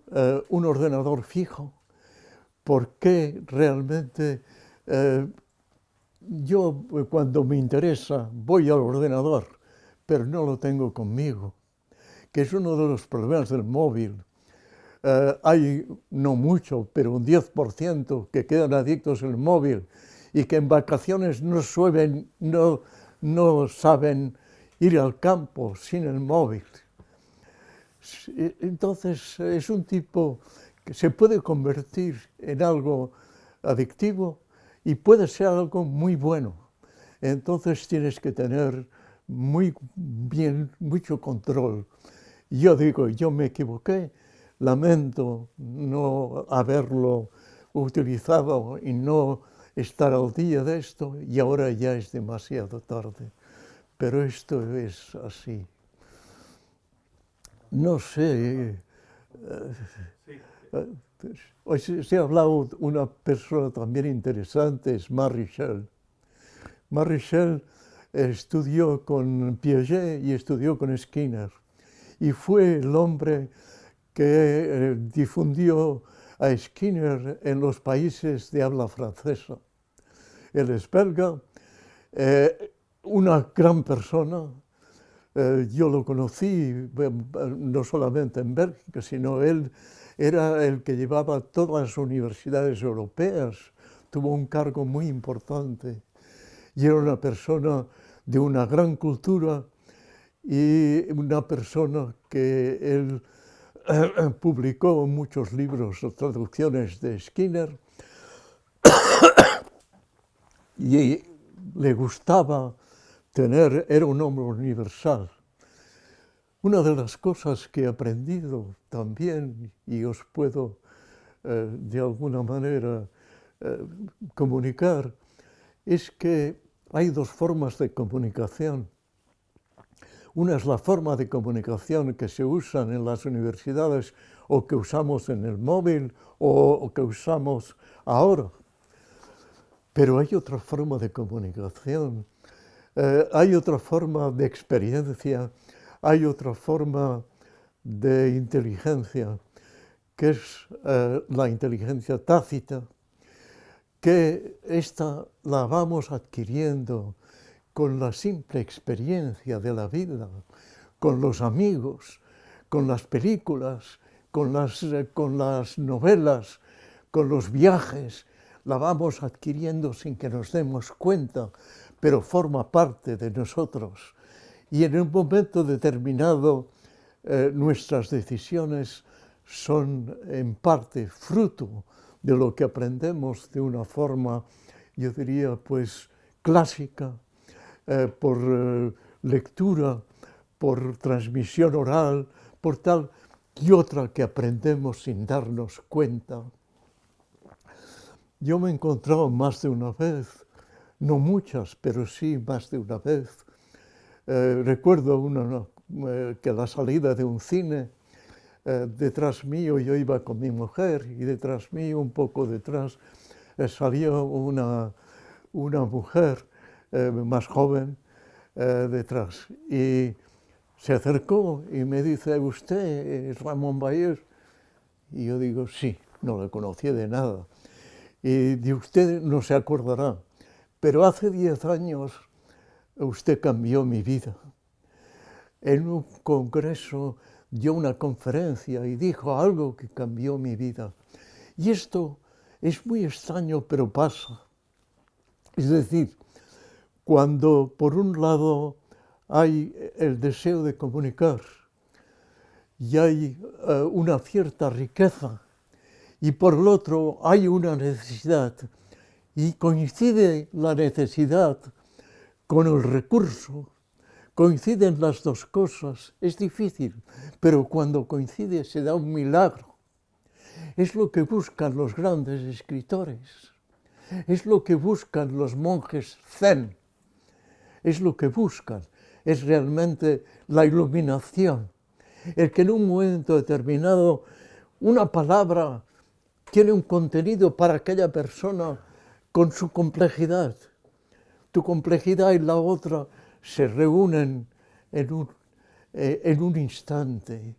un ordenador fijo porque realmente yo cuando me interesa voy al ordenador, pero no lo tengo conmigo, que es uno de los problemas del móvil. Hay no mucho, pero un 10% que quedan adictos al móvil y que en vacaciones no saben ir al campo sin el móvil. Entonces es un tipo que se puede convertir en algo adictivo y puede ser algo muy bueno. Entonces tienes que tener mucho control. Yo digo, yo me equivoqué, lamento no haberlo utilizado y no estar al día de esto, y ahora ya es demasiado tarde. Pero esto es así. No sé. Hoy se ha hablado de una persona también interesante, es Marie Shell. Marie Shell estudió con Piaget y estudió con Skinner, y fue el hombre que difundió a Skinner en los países de habla francesa. Él es belga, una gran persona. Yo lo conocí no solamente en Bélgica, sino él era el que llevaba todas las universidades europeas, tuvo un cargo muy importante y era una persona de una gran cultura y una persona que él publicó muchos libros o traducciones de Skinner y le gustaba era un hombre universal. Una de las cosas que he aprendido también, y os puedo de alguna manera comunicar, es que hay dos formas de comunicación. Una es la forma de comunicación que se usan en las universidades o que usamos en el móvil o que usamos ahora. Pero hay otra forma de comunicación. Hay otra forma de experiencia, hay otra forma de inteligencia, que es la inteligencia tácita, que esta la vamos adquiriendo con la simple experiencia de la vida, con los amigos, con las películas, con las novelas, con los viajes. La vamos adquiriendo sin que nos demos cuenta, pero forma parte de nosotros. Y en un momento determinado nuestras decisiones son en parte fruto de lo que aprendemos de una forma, yo diría, pues clásica, por lectura, por transmisión oral, por tal, y otra que aprendemos sin darnos cuenta. Yo me he encontrado más de una vez, no muchas, pero sí más de una vez. Recuerdo que a la salida de un cine, detrás mío, yo iba con mi mujer, y detrás mío, un poco detrás, salió una una mujer más joven detrás. Y se acercó y me dice, ¿usted es Ramón Bayer? Y yo digo, sí, no le conocía de nada. Y de usted no se acordará, pero hace 10 años usted cambió mi vida. En un congreso dio una conferencia y dijo algo que cambió mi vida. Y esto es muy extraño, pero pasa. Es decir, cuando por un lado hay el deseo de comunicar y hay una cierta riqueza, y por el otro hay una necesidad, y coincide la necesidad con el recurso, coinciden las dos cosas, es difícil, pero cuando coincide se da un milagro. Es lo que buscan los grandes escritores, es lo que buscan los monjes zen, es lo que buscan, es realmente la iluminación, el que en un momento determinado una palabra tiene un contenido para aquella persona con su complejidad. Tu complejidad y la otra se reúnen en un instante.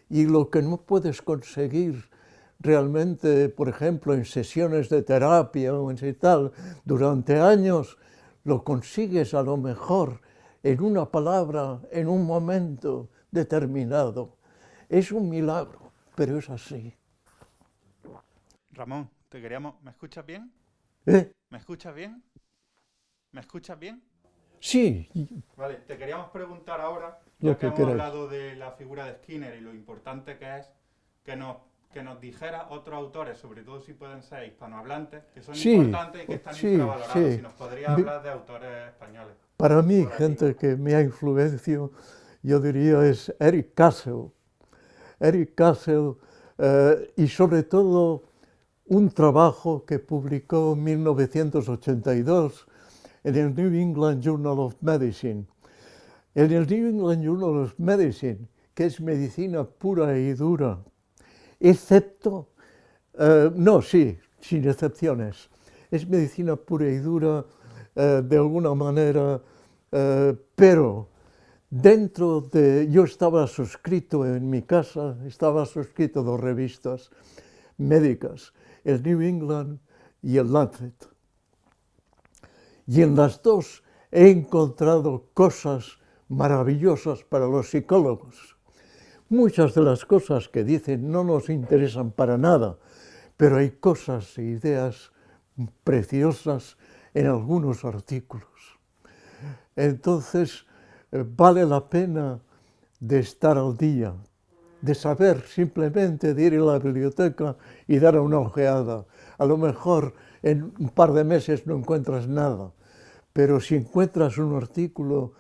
Y lo que no puedes conseguir realmente, por ejemplo, en sesiones de terapia o en tal, durante años, lo consigues a lo mejor en una palabra, en un momento determinado. Es un milagro, pero es así. Ramón, te queríamos... ¿Me escuchas bien? ¿Eh? ¿Me escuchas bien? ¿Me escuchas bien? Sí. Vale, te queríamos preguntar ahora, Lo ya que que hemos queráis. hablado de la figura de Skinner y lo importante que es que nos dijera otros autores, sobre todo si pueden ser hispanohablantes, que son Sí, importantes y que están sí, infravalorados. sí. Si nos podría hablar de autores españoles. Para mí, Por aquí. gente que me ha influenciado, yo diría, es Eric Castle. Eric Castle, y sobre todo un trabajo que publicó en 1982 en el New England Journal of Medicine. En el New England Journal of Medicine, que es medicina pura y dura, excepto, no, sí, sin excepciones, es medicina pura y dura de alguna manera, pero dentro de, yo estaba suscrito en mi casa, estaba suscrito a 2 revistas médicas, el New England y el Lancet. Y en las dos he encontrado cosas maravillosas para los psicólogos. Muchas de las cosas que dicen no nos interesan para nada, pero hay cosas e ideas preciosas en algunos artículos. Entonces, vale la pena de estar al día, de saber simplemente de ir a la biblioteca y dar una ojeada. A lo mejor en un par de meses no encuentras nada, pero si encuentras un artículo,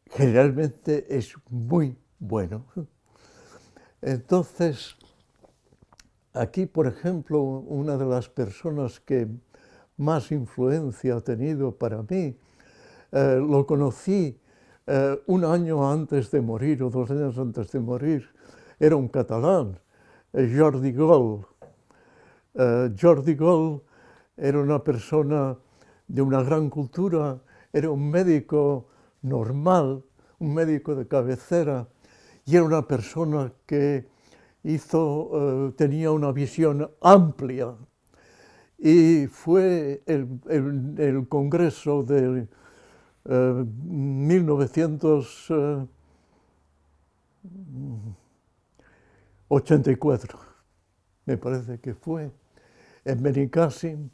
generalmente es muy bueno. Entonces, aquí, por ejemplo, una de las personas que más influencia ha tenido para mí, lo conocí un año antes de morir, o 2 años antes de morir, era un catalán, Jordi Gol. Jordi Gol era una persona de una gran cultura, era un médico normal, un médico de cabecera, y era una persona que tenía una visión amplia. Y fue el congreso de 1984, me parece que fue, en Benicàssim,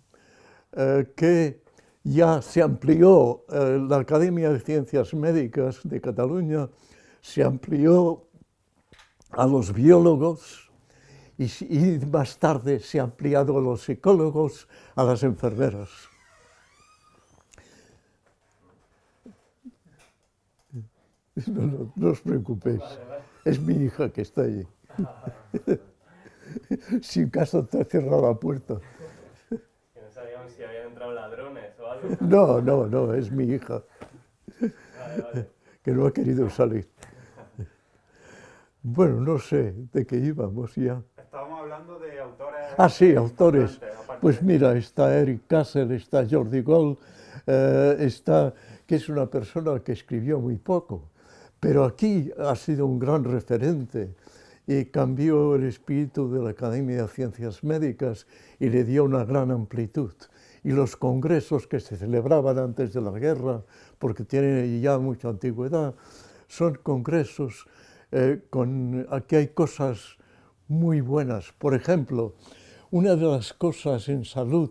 que ya se amplió, la Academia de Ciencias Médicas de Cataluña se amplió a los biólogos y más tarde se ha ampliado a los psicólogos, a las enfermeras. No os preocupéis, es mi hija que está allí. Si acaso te ha cerrado la puerta. Que no sabíamos si habían entrado ladrones o algo. No, es mi hija, Vale. que no ha querido salir. Bueno, no sé de qué íbamos ya. Estábamos hablando de autores... Ah, sí, autores. importantes, aparte Pues de mira, está Eric Kassel, está Jordi Gold, que es una persona que escribió muy poco, pero aquí ha sido un gran referente y cambió el espíritu de la Academia de Ciencias Médicas y le dio una gran amplitud. Y los congresos que se celebraban antes de la guerra, porque tienen ya mucha antigüedad, son congresos aquí hay cosas muy buenas. Por ejemplo, una de las cosas en salud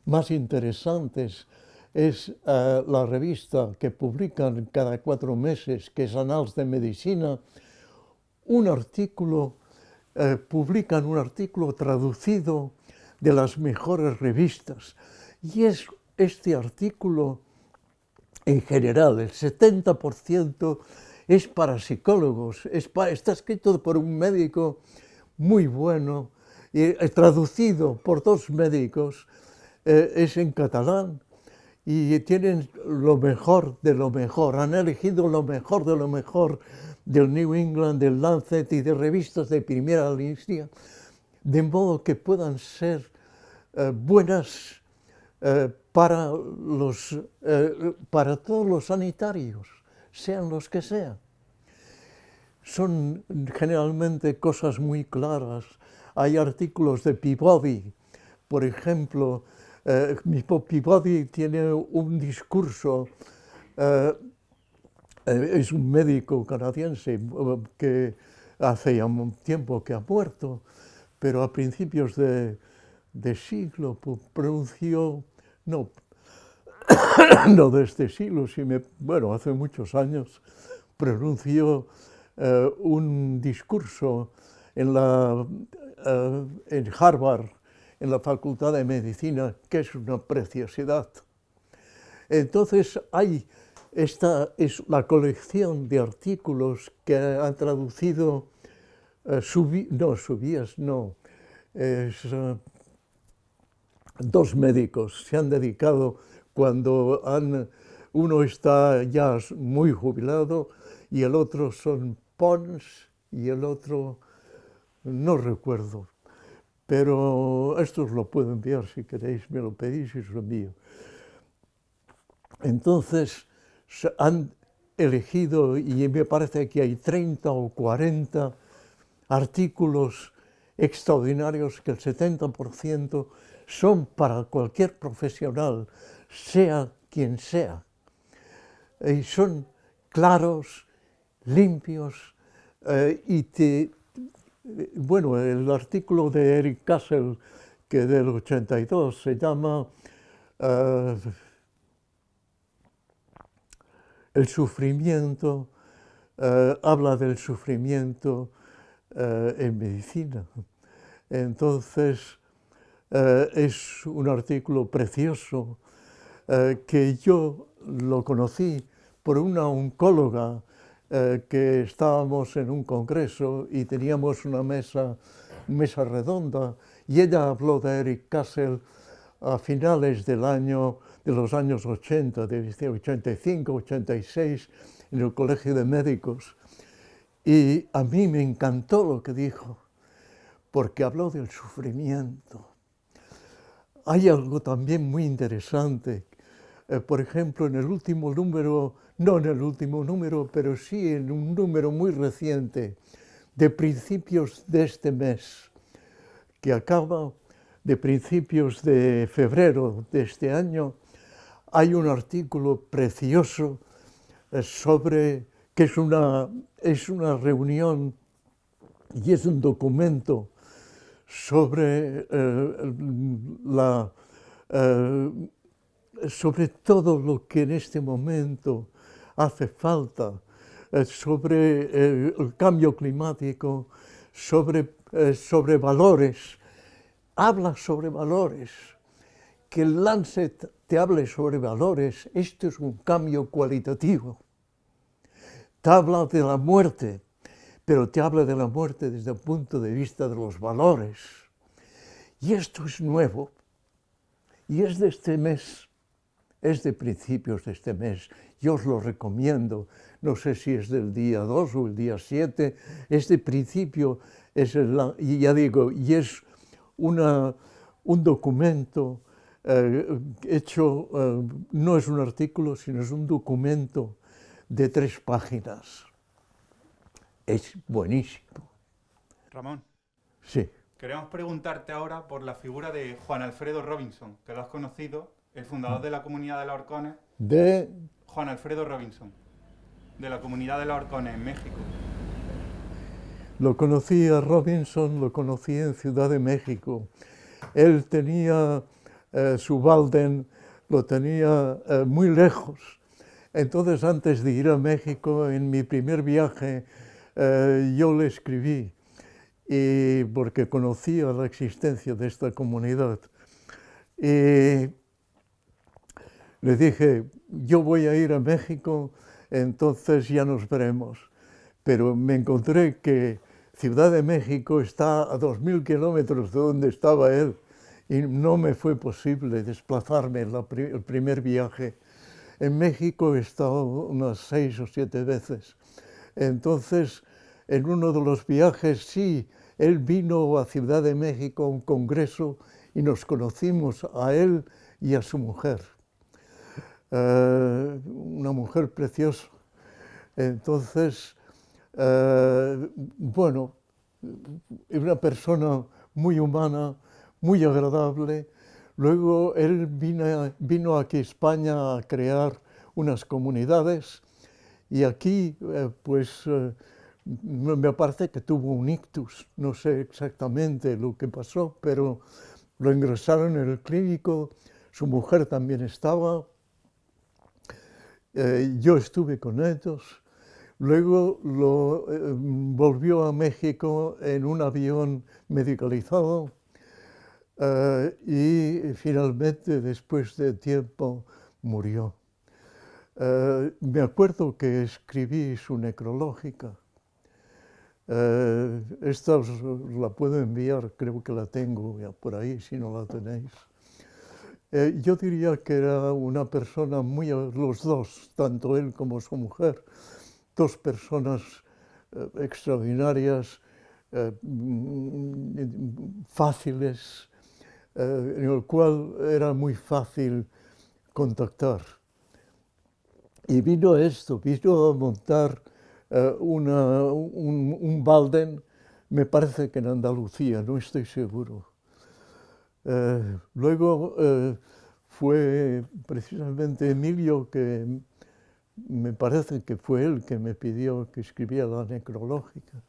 más interesantes es la revista que publican cada 4 meses, que es Annals de Medicina, un artículo, publican un artículo traducido de las mejores revistas. Y este artículo, en general, el 70% es para psicólogos, está escrito por un médico muy bueno, y traducido por 2 médicos, es en catalán, y tienen lo mejor de lo mejor, han elegido lo mejor de lo mejor del New England, del Lancet y de revistas de primera línea, de modo que puedan ser buenas para todos los sanitarios, sean los que sean. Son generalmente cosas muy claras. Hay artículos de Peabody, por ejemplo, Peabody tiene un discurso, es un médico canadiense que hace ya un tiempo que ha muerto, pero a principios de siglo pronunció, no de este siglo, bueno, hace muchos años, pronunció un discurso en Harvard, en la Facultad de Medicina, que es una preciosidad. Entonces, esta es la colección de artículos que han traducido dos médicos se han dedicado cuando uno está ya muy jubilado y el otro son Pons y el otro no recuerdo. Pero esto os lo puedo enviar si queréis, me lo pedís y os lo envío. Entonces han elegido, y me parece que hay 30 o 40 artículos extraordinarios que el 70% son para cualquier profesional, sea quien sea. Y son claros, limpios, bueno, el artículo de Eric Kassel, que del 82, se llama El sufrimiento, habla del sufrimiento en medicina. Entonces, es un artículo precioso que yo lo conocí por una oncóloga que estábamos en un congreso y teníamos una mesa redonda y ella habló de Eric Kassel a finales de los años 80, de 85, 86, en el Colegio de Médicos. Y a mí me encantó lo que dijo, porque habló del sufrimiento. Hay algo también muy interesante. Por ejemplo, en el último número, no en el último número, pero sí en un número muy reciente, de principios de este mes, que acaba de principios de febrero de este año, hay un artículo precioso que es una reunión y es un documento sobre sobre todo lo que en este momento hace falta, sobre el cambio climático, sobre valores. Habla sobre valores. Que el Lancet te hable sobre valores, esto es un cambio cualitativo. Te habla de la muerte, pero te habla de la muerte desde el punto de vista de los valores. Y esto es nuevo, y es de este mes, es de principios de este mes. Yo os lo recomiendo, no sé si es del día 2 o el día 7, es de principio, y ya digo, y es un documento hecho, no es un artículo, sino es un documento de 3 páginas. Es buenísimo. Ramón, Sí. queremos preguntarte ahora por la figura de Juan Alfredo Robinson, que lo has conocido, el fundador de la Comunidad de los Horcones. De Juan Alfredo Robinson, de la Comunidad de los Horcones en México. Lo conocí a Robinson, lo conocí en Ciudad de México. Él tenía su Walden, lo tenía muy lejos. Entonces, antes de ir a México, en mi primer viaje, yo le escribí, porque conocía la existencia de esta comunidad. Y le dije, yo voy a ir a México, entonces ya nos veremos. Pero me encontré que Ciudad de México está a 2000 kilómetros de donde estaba él y no me fue posible desplazarme el primer viaje. En México he estado unas 6 o 7 veces. Entonces, en uno de los viajes, sí, él vino a Ciudad de México a un congreso y nos conocimos a él y a su mujer. Una mujer preciosa. Entonces, bueno, una persona muy humana, muy agradable. Luego él vino aquí a España a crear unas comunidades y aquí, pues, me parece que tuvo un ictus, no sé exactamente lo que pasó, pero lo ingresaron en el clínico, su mujer también estaba, yo estuve con ellos. Luego volvió a México en un avión medicalizado y finalmente, después de tiempo, murió. Me acuerdo que escribí su necrológica. Esta os la puedo enviar, creo que la tengo ya por ahí, si no la tenéis. Yo diría que era una persona los dos, tanto él como su mujer, 2 personas extraordinarias, fáciles, en el cual era muy fácil contactar. Y vino a montar un Walden, me parece que en Andalucía, no estoy seguro. Luego fue precisamente Emilio que me parece que fue él que me pidió que escribiera la necrológica.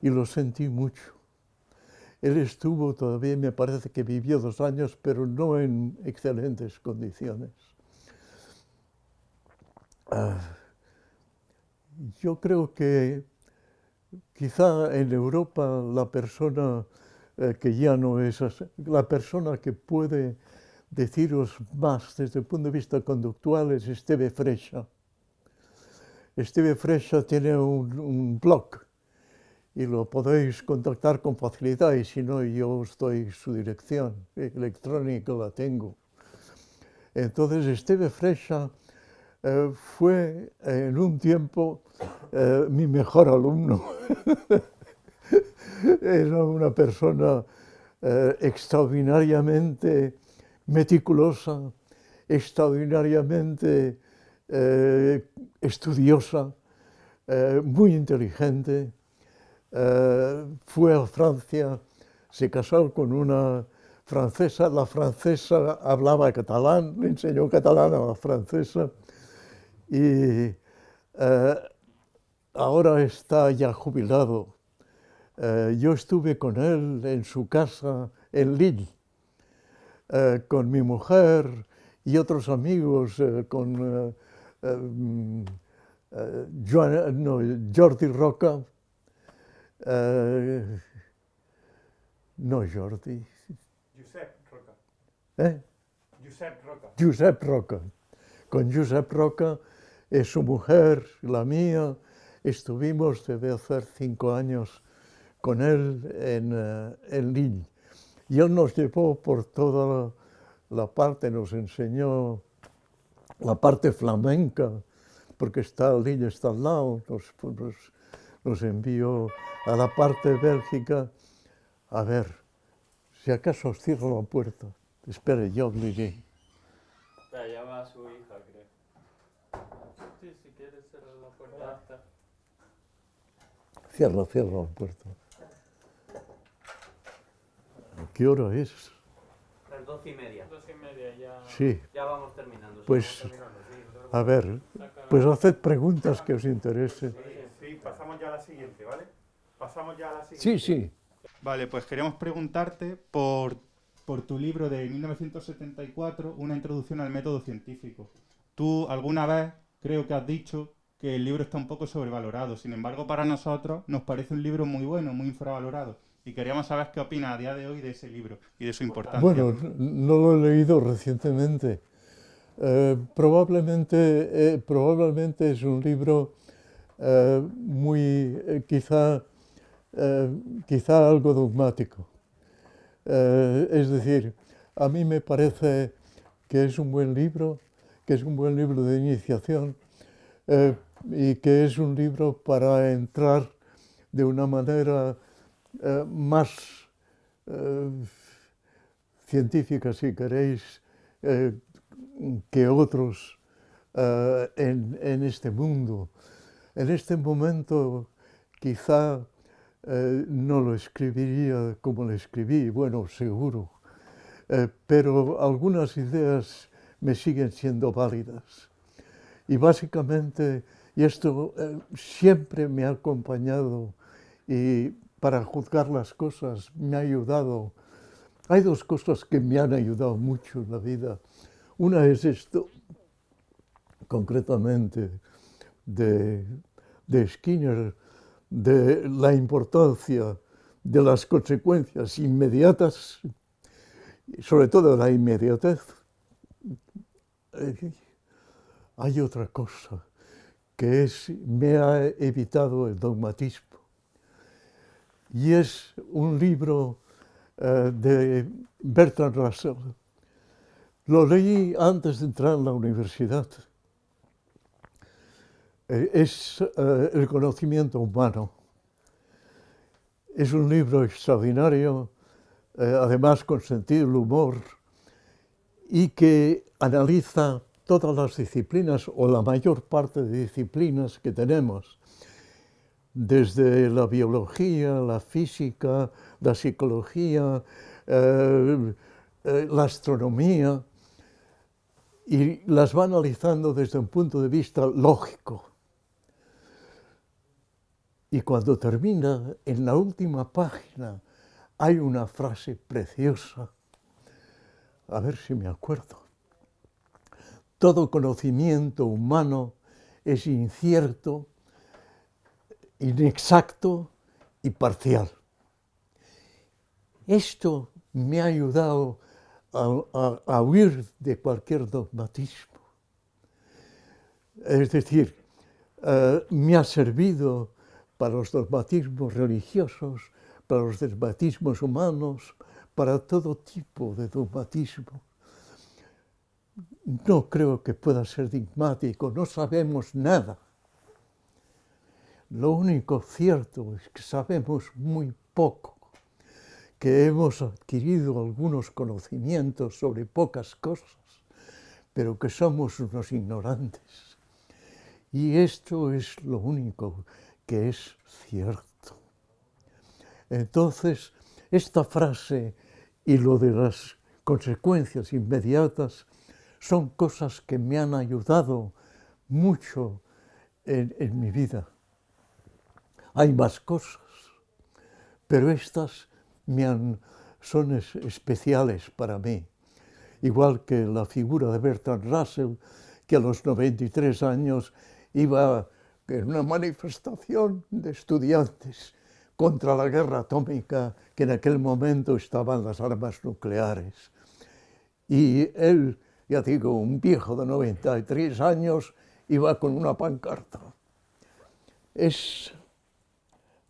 Y lo sentí mucho. Él estuvo todavía, me parece que vivió 2 años, pero no en excelentes condiciones. Yo creo que quizá en Europa la persona que ya no es así, la persona que puede deciros más desde el punto de vista conductual es Esteve Freixa. Esteve Freixa tiene un blog y lo podéis contactar con facilidad y si no yo os doy su dirección electrónica, la tengo. Entonces Esteve Freixa fue en un tiempo mi mejor alumno. Era una persona extraordinariamente meticulosa, extraordinariamente estudiosa, muy inteligente. Fue a Francia, se casó con una francesa, la francesa hablaba catalán, le enseñó catalán a la francesa y ahora está ya jubilado. Yo estuve con él en su casa en Lille, con mi mujer y otros amigos, con Jordi Roca, no Jordi. Josep Roca. ¿Eh? Josep Roca. Josep Roca. Con Josep Roca, su mujer, la mía, estuvimos, debe hacer 5 años, con él en Lille. Y él nos llevó por toda la parte, nos enseñó la parte flamenca, porque Lille está al lado, nos envió a la parte bélgica, A ver, si acaso os cierro la puerta. Espere, yo abriré. Ya va su hija, creo. Sí, si quieres cerrar la puerta. Está. Cierra la puerta. ¿Qué hora es? Las 12:30. 12:30 ya. Sí, Ya vamos terminando. pues, Terminando, sí. a ver, pues haced preguntas que os interesen. Sí, pasamos ya a la siguiente, ¿vale? Pasamos ya a la siguiente. Sí, sí. Vale, pues queríamos preguntarte por tu libro de 1974, Una introducción al método científico. Tú alguna vez creo que has dicho que el libro está un poco sobrevalorado. Sin embargo, para nosotros nos parece un libro muy bueno, muy infravalorado. Y queríamos saber qué opinas a día de hoy de ese libro y de su importancia. Bueno, no lo he leído recientemente. Probablemente es un libro quizá algo dogmático. Es decir, a mí me parece que es un buen libro, que es un buen libro de iniciación y que es un libro para entrar de una manera más científica, si queréis, que otros en este mundo. En este momento quizá no lo escribiría como lo escribí, bueno, seguro, pero algunas ideas me siguen siendo válidas. Y básicamente, y esto siempre me ha acompañado y para juzgar las cosas me ha ayudado. Hay dos cosas que me han ayudado mucho en la vida. Una es esto, concretamente, de Skinner, de la importancia de las consecuencias inmediatas, sobre todo la inmediatez. Hay otra cosa, que me ha evitado el dogmatismo. Y es un libro de Bertrand Russell. Lo leí antes de entrar en la universidad. Es El conocimiento humano. Es un libro extraordinario, además con sentido del humor, y que analiza todas las disciplinas, o la mayor parte de disciplinas que tenemos, desde la biología, la física, la psicología, la astronomía, y las va analizando desde un punto de vista lógico. Y cuando termina, en la última página, hay una frase preciosa, a ver si me acuerdo. Todo conocimiento humano es incierto, inexacto y parcial. Esto me ha ayudado a huir de cualquier dogmatismo. Es decir, me ha servido para los dogmatismos religiosos, para los dogmatismos humanos, para todo tipo de dogmatismo. No creo que pueda ser dogmático, no sabemos nada. Lo único cierto es que sabemos muy poco, que hemos adquirido algunos conocimientos sobre pocas cosas, pero que somos unos ignorantes. Y esto es lo único que es cierto. Entonces, esta frase y lo de las consecuencias inmediatas son cosas que me han ayudado mucho en mi vida. Hay más cosas, pero estas son especiales para mí. Igual que la figura de Bertrand Russell, que a los 93 años iba en una manifestación de estudiantes contra la guerra atómica, que en aquel momento estaban las armas nucleares. Y él, ya digo, un viejo de 93 años, iba con una pancarta.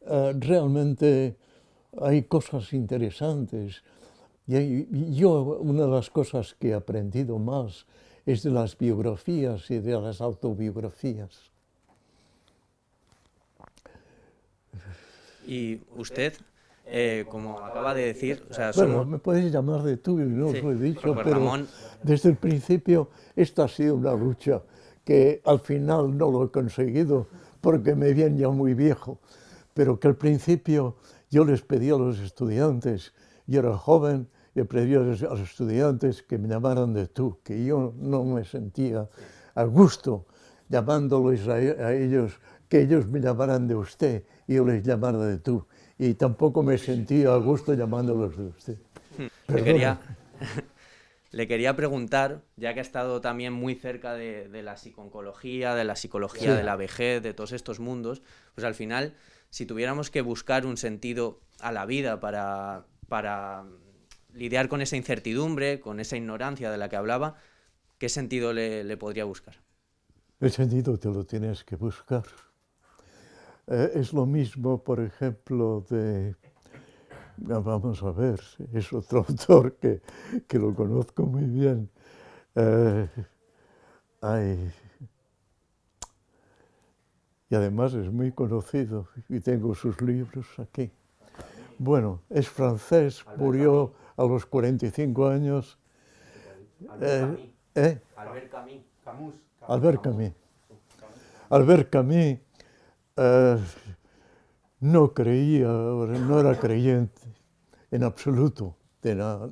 Realmente hay cosas interesantes. Y yo, una de las cosas que he aprendido más es de las biografías y de las autobiografías. Y usted, como acaba de decir, o sea, Bueno, somos... me puedes llamar de tú, no Sí, os lo he dicho, pues pero Ramón, desde el principio esta ha sido una lucha que al final no lo he conseguido porque me viene ya muy viejo, pero que al principio yo les pedí a los estudiantes, yo era joven, y pedí a los estudiantes que me llamaran de tú, que yo no me sentía a gusto llamándoles a ellos, que ellos me llamaran de usted y yo les llamara de tú. Y tampoco me sentía a gusto llamándolos de usted. le Perdona. quería, le quería preguntar, ya que ha estado también muy cerca de la psiconcología, de la psicología Sí. de la vejez, de todos estos mundos, pues al final, si tuviéramos que buscar un sentido a la vida para lidiar con esa incertidumbre, con esa ignorancia de la que hablaba, ¿qué sentido le podría buscar? El sentido te lo tienes que buscar. Es lo mismo, por ejemplo, vamos a ver, es otro autor que lo conozco muy bien. Y además es muy conocido y tengo sus libros aquí. Bueno, es francés, murió a los 45 años. Albert Camus. Albert Camus. Albert Camus no creía, no era creyente en absoluto de nada,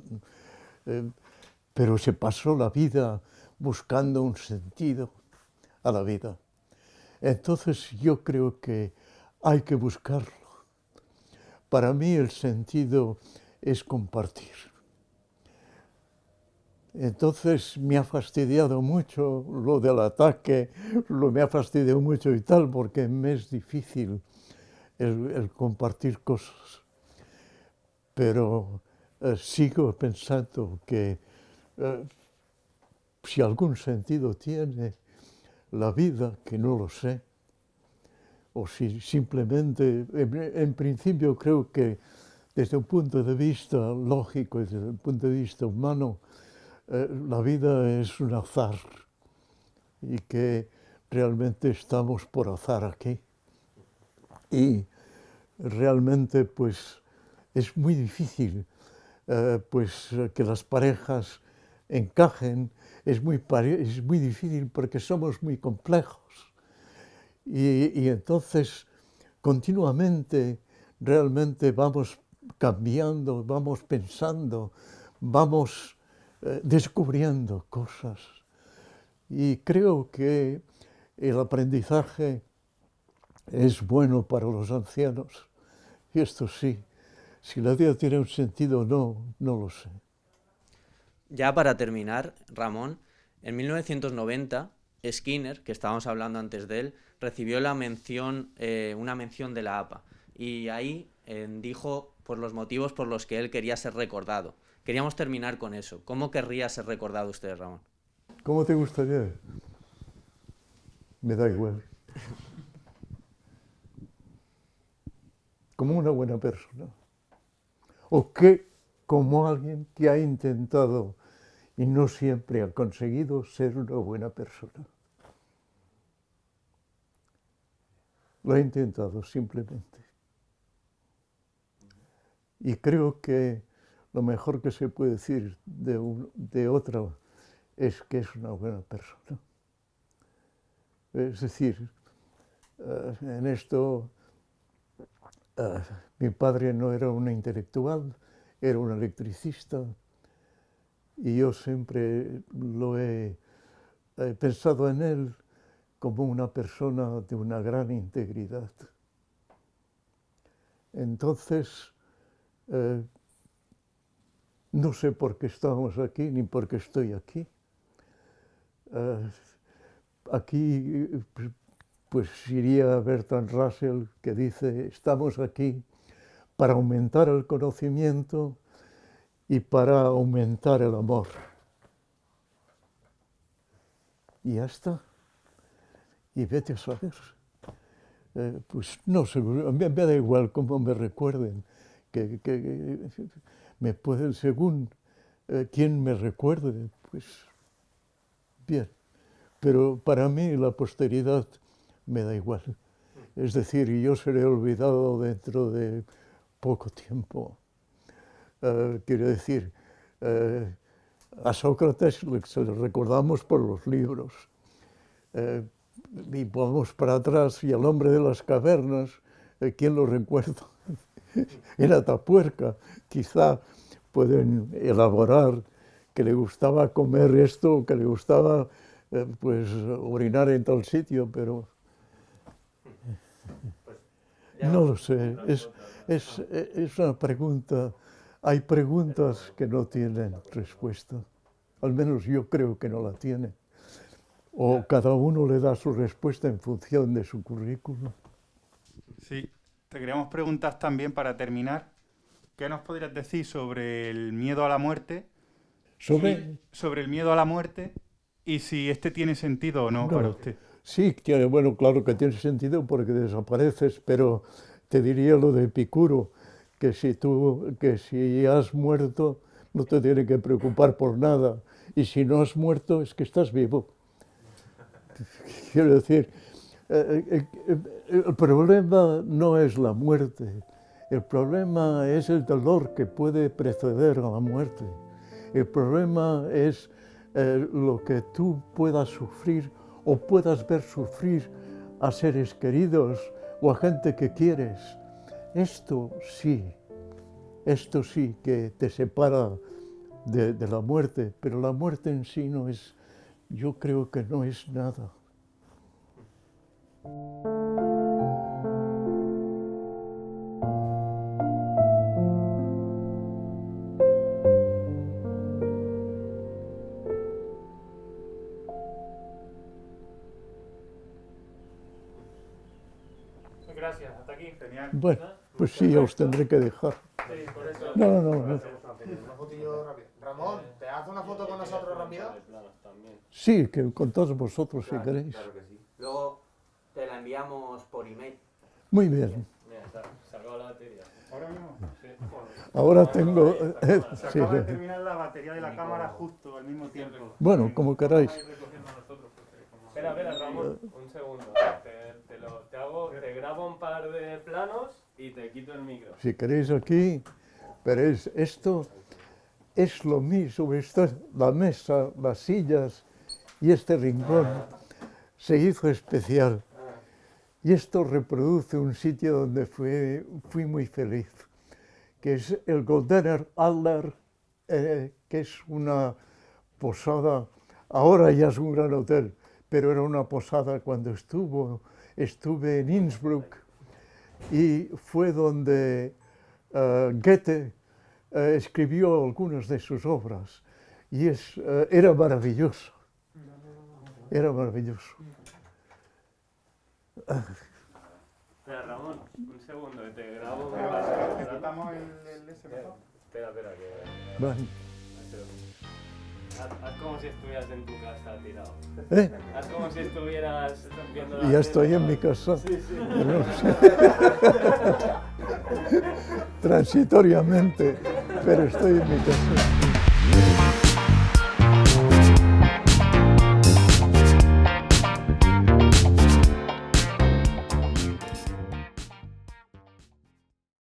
pero se pasó la vida buscando un sentido a la vida. Entonces yo creo que hay que buscarlo. Para mí el sentido es compartir. Entonces me ha fastidiado mucho lo del ataque, me ha fastidiado mucho y tal, porque me es difícil el compartir cosas. Pero sigo pensando que si algún sentido tiene la vida, que no lo sé, o si simplemente, en principio creo que desde un punto de vista lógico y desde un punto de vista humano, la vida es un azar y que realmente estamos por azar aquí. Y realmente pues es muy difícil que las parejas encajen, es muy difícil porque somos muy complejos. Y entonces continuamente realmente vamos cambiando, vamos pensando, vamos descubriendo cosas. Y creo que el aprendizaje es bueno para los ancianos. Y esto sí, si la vida tiene un sentido o no, no lo sé. Ya para terminar, Ramón, en 1990, Skinner, que estábamos hablando antes de él, recibió una mención de la APA. Y ahí dijo por los motivos por los que él quería ser recordado. Queríamos terminar con eso. ¿Cómo querría ser recordado usted, Ramón? ¿Cómo te gustaría? Me da igual. Como una buena persona. O que como alguien que ha intentado y no siempre ha conseguido ser una buena persona. Lo ha intentado simplemente. Y creo que lo mejor que se puede decir de otra es que es una buena persona. Es decir, en esto mi padre no era un intelectual, era un electricista y yo siempre lo he pensado en él como una persona de una gran integridad. Entonces, no sé por qué estamos aquí ni por qué estoy aquí. Aquí pues iría Bertrand Russell que dice, estamos aquí para aumentar el conocimiento y para aumentar el amor. Y ya está. Y vete a saber. Pues no sé, me da igual cómo me recuerden, que me pueden, según quién me recuerde, pues bien. Pero para mí la posteridad me da igual. Es decir, yo seré olvidado dentro de poco tiempo. Quiero decir, a Sócrates se le recordamos por los libros. Y vamos para atrás, y al hombre de las cavernas, ¿quién lo recuerda? En Atapuerca, quizá pueden elaborar que le gustaba comer esto, que le gustaba pues orinar en tal sitio, pero no lo sé. Es una pregunta. Hay preguntas que no tienen respuesta. Al menos yo creo que no la tiene. O cada uno le da su respuesta en función de su currículum. Sí, te queríamos preguntar también para terminar, ¿qué nos podrías decir sobre el miedo a la muerte? Sobre el miedo a la muerte y si este tiene sentido o no para usted. Sí, bueno, claro que tiene sentido porque desapareces, pero te diría lo de Epicuro, que si has muerto no te tiene que preocupar por nada, y si no has muerto es que estás vivo. Quiero decir, el problema no es la muerte, el problema es el dolor que puede preceder a la muerte. El problema es lo que tú puedas sufrir o puedas ver sufrir a seres queridos o a gente que quieres. Esto sí que te separa de la muerte, pero la muerte en sí no es, yo creo que no es nada. Gracias, hasta aquí. Genial. Bueno, pues sí, ya os tendré que dejar. Sí, por eso. No. Una fotillo rápido. Ramón, ¿te haces una foto con nosotros rápido? Sí, que con todos vosotros si queréis. Claro que sí. Luego te la enviamos por email. Muy bien. Mira, se acabó la batería. Ahora mismo. Sí. Ahora tengo... Se sí, acaba de sí. terminar la batería de la cámara justo al mismo tiempo. Bueno, como queráis. Espera, Ramón, un segundo. Te grabo un par de planos y te quito el micro. Si queréis aquí, veréis, esto es lo mismo, la mesa, las sillas y este rincón se hizo especial. Y esto reproduce un sitio donde fui muy feliz, que es el Goldener Adler, que es una posada, ahora ya es un gran hotel, pero era una posada cuando estuve en Innsbruck, y fue donde Goethe escribió algunas de sus obras, y era maravilloso, era maravilloso. Espera, Ramón, un segundo, que te grabo. ¿Te quitamos el ese, por favor? Espera, que... Vale. Haz como si estuvieras en tu casa tirado. ¿Eh? Haz como si estuvieras viendo la Ya tele. estoy en mi casa. Sí. Transitoriamente, pero estoy en mi casa.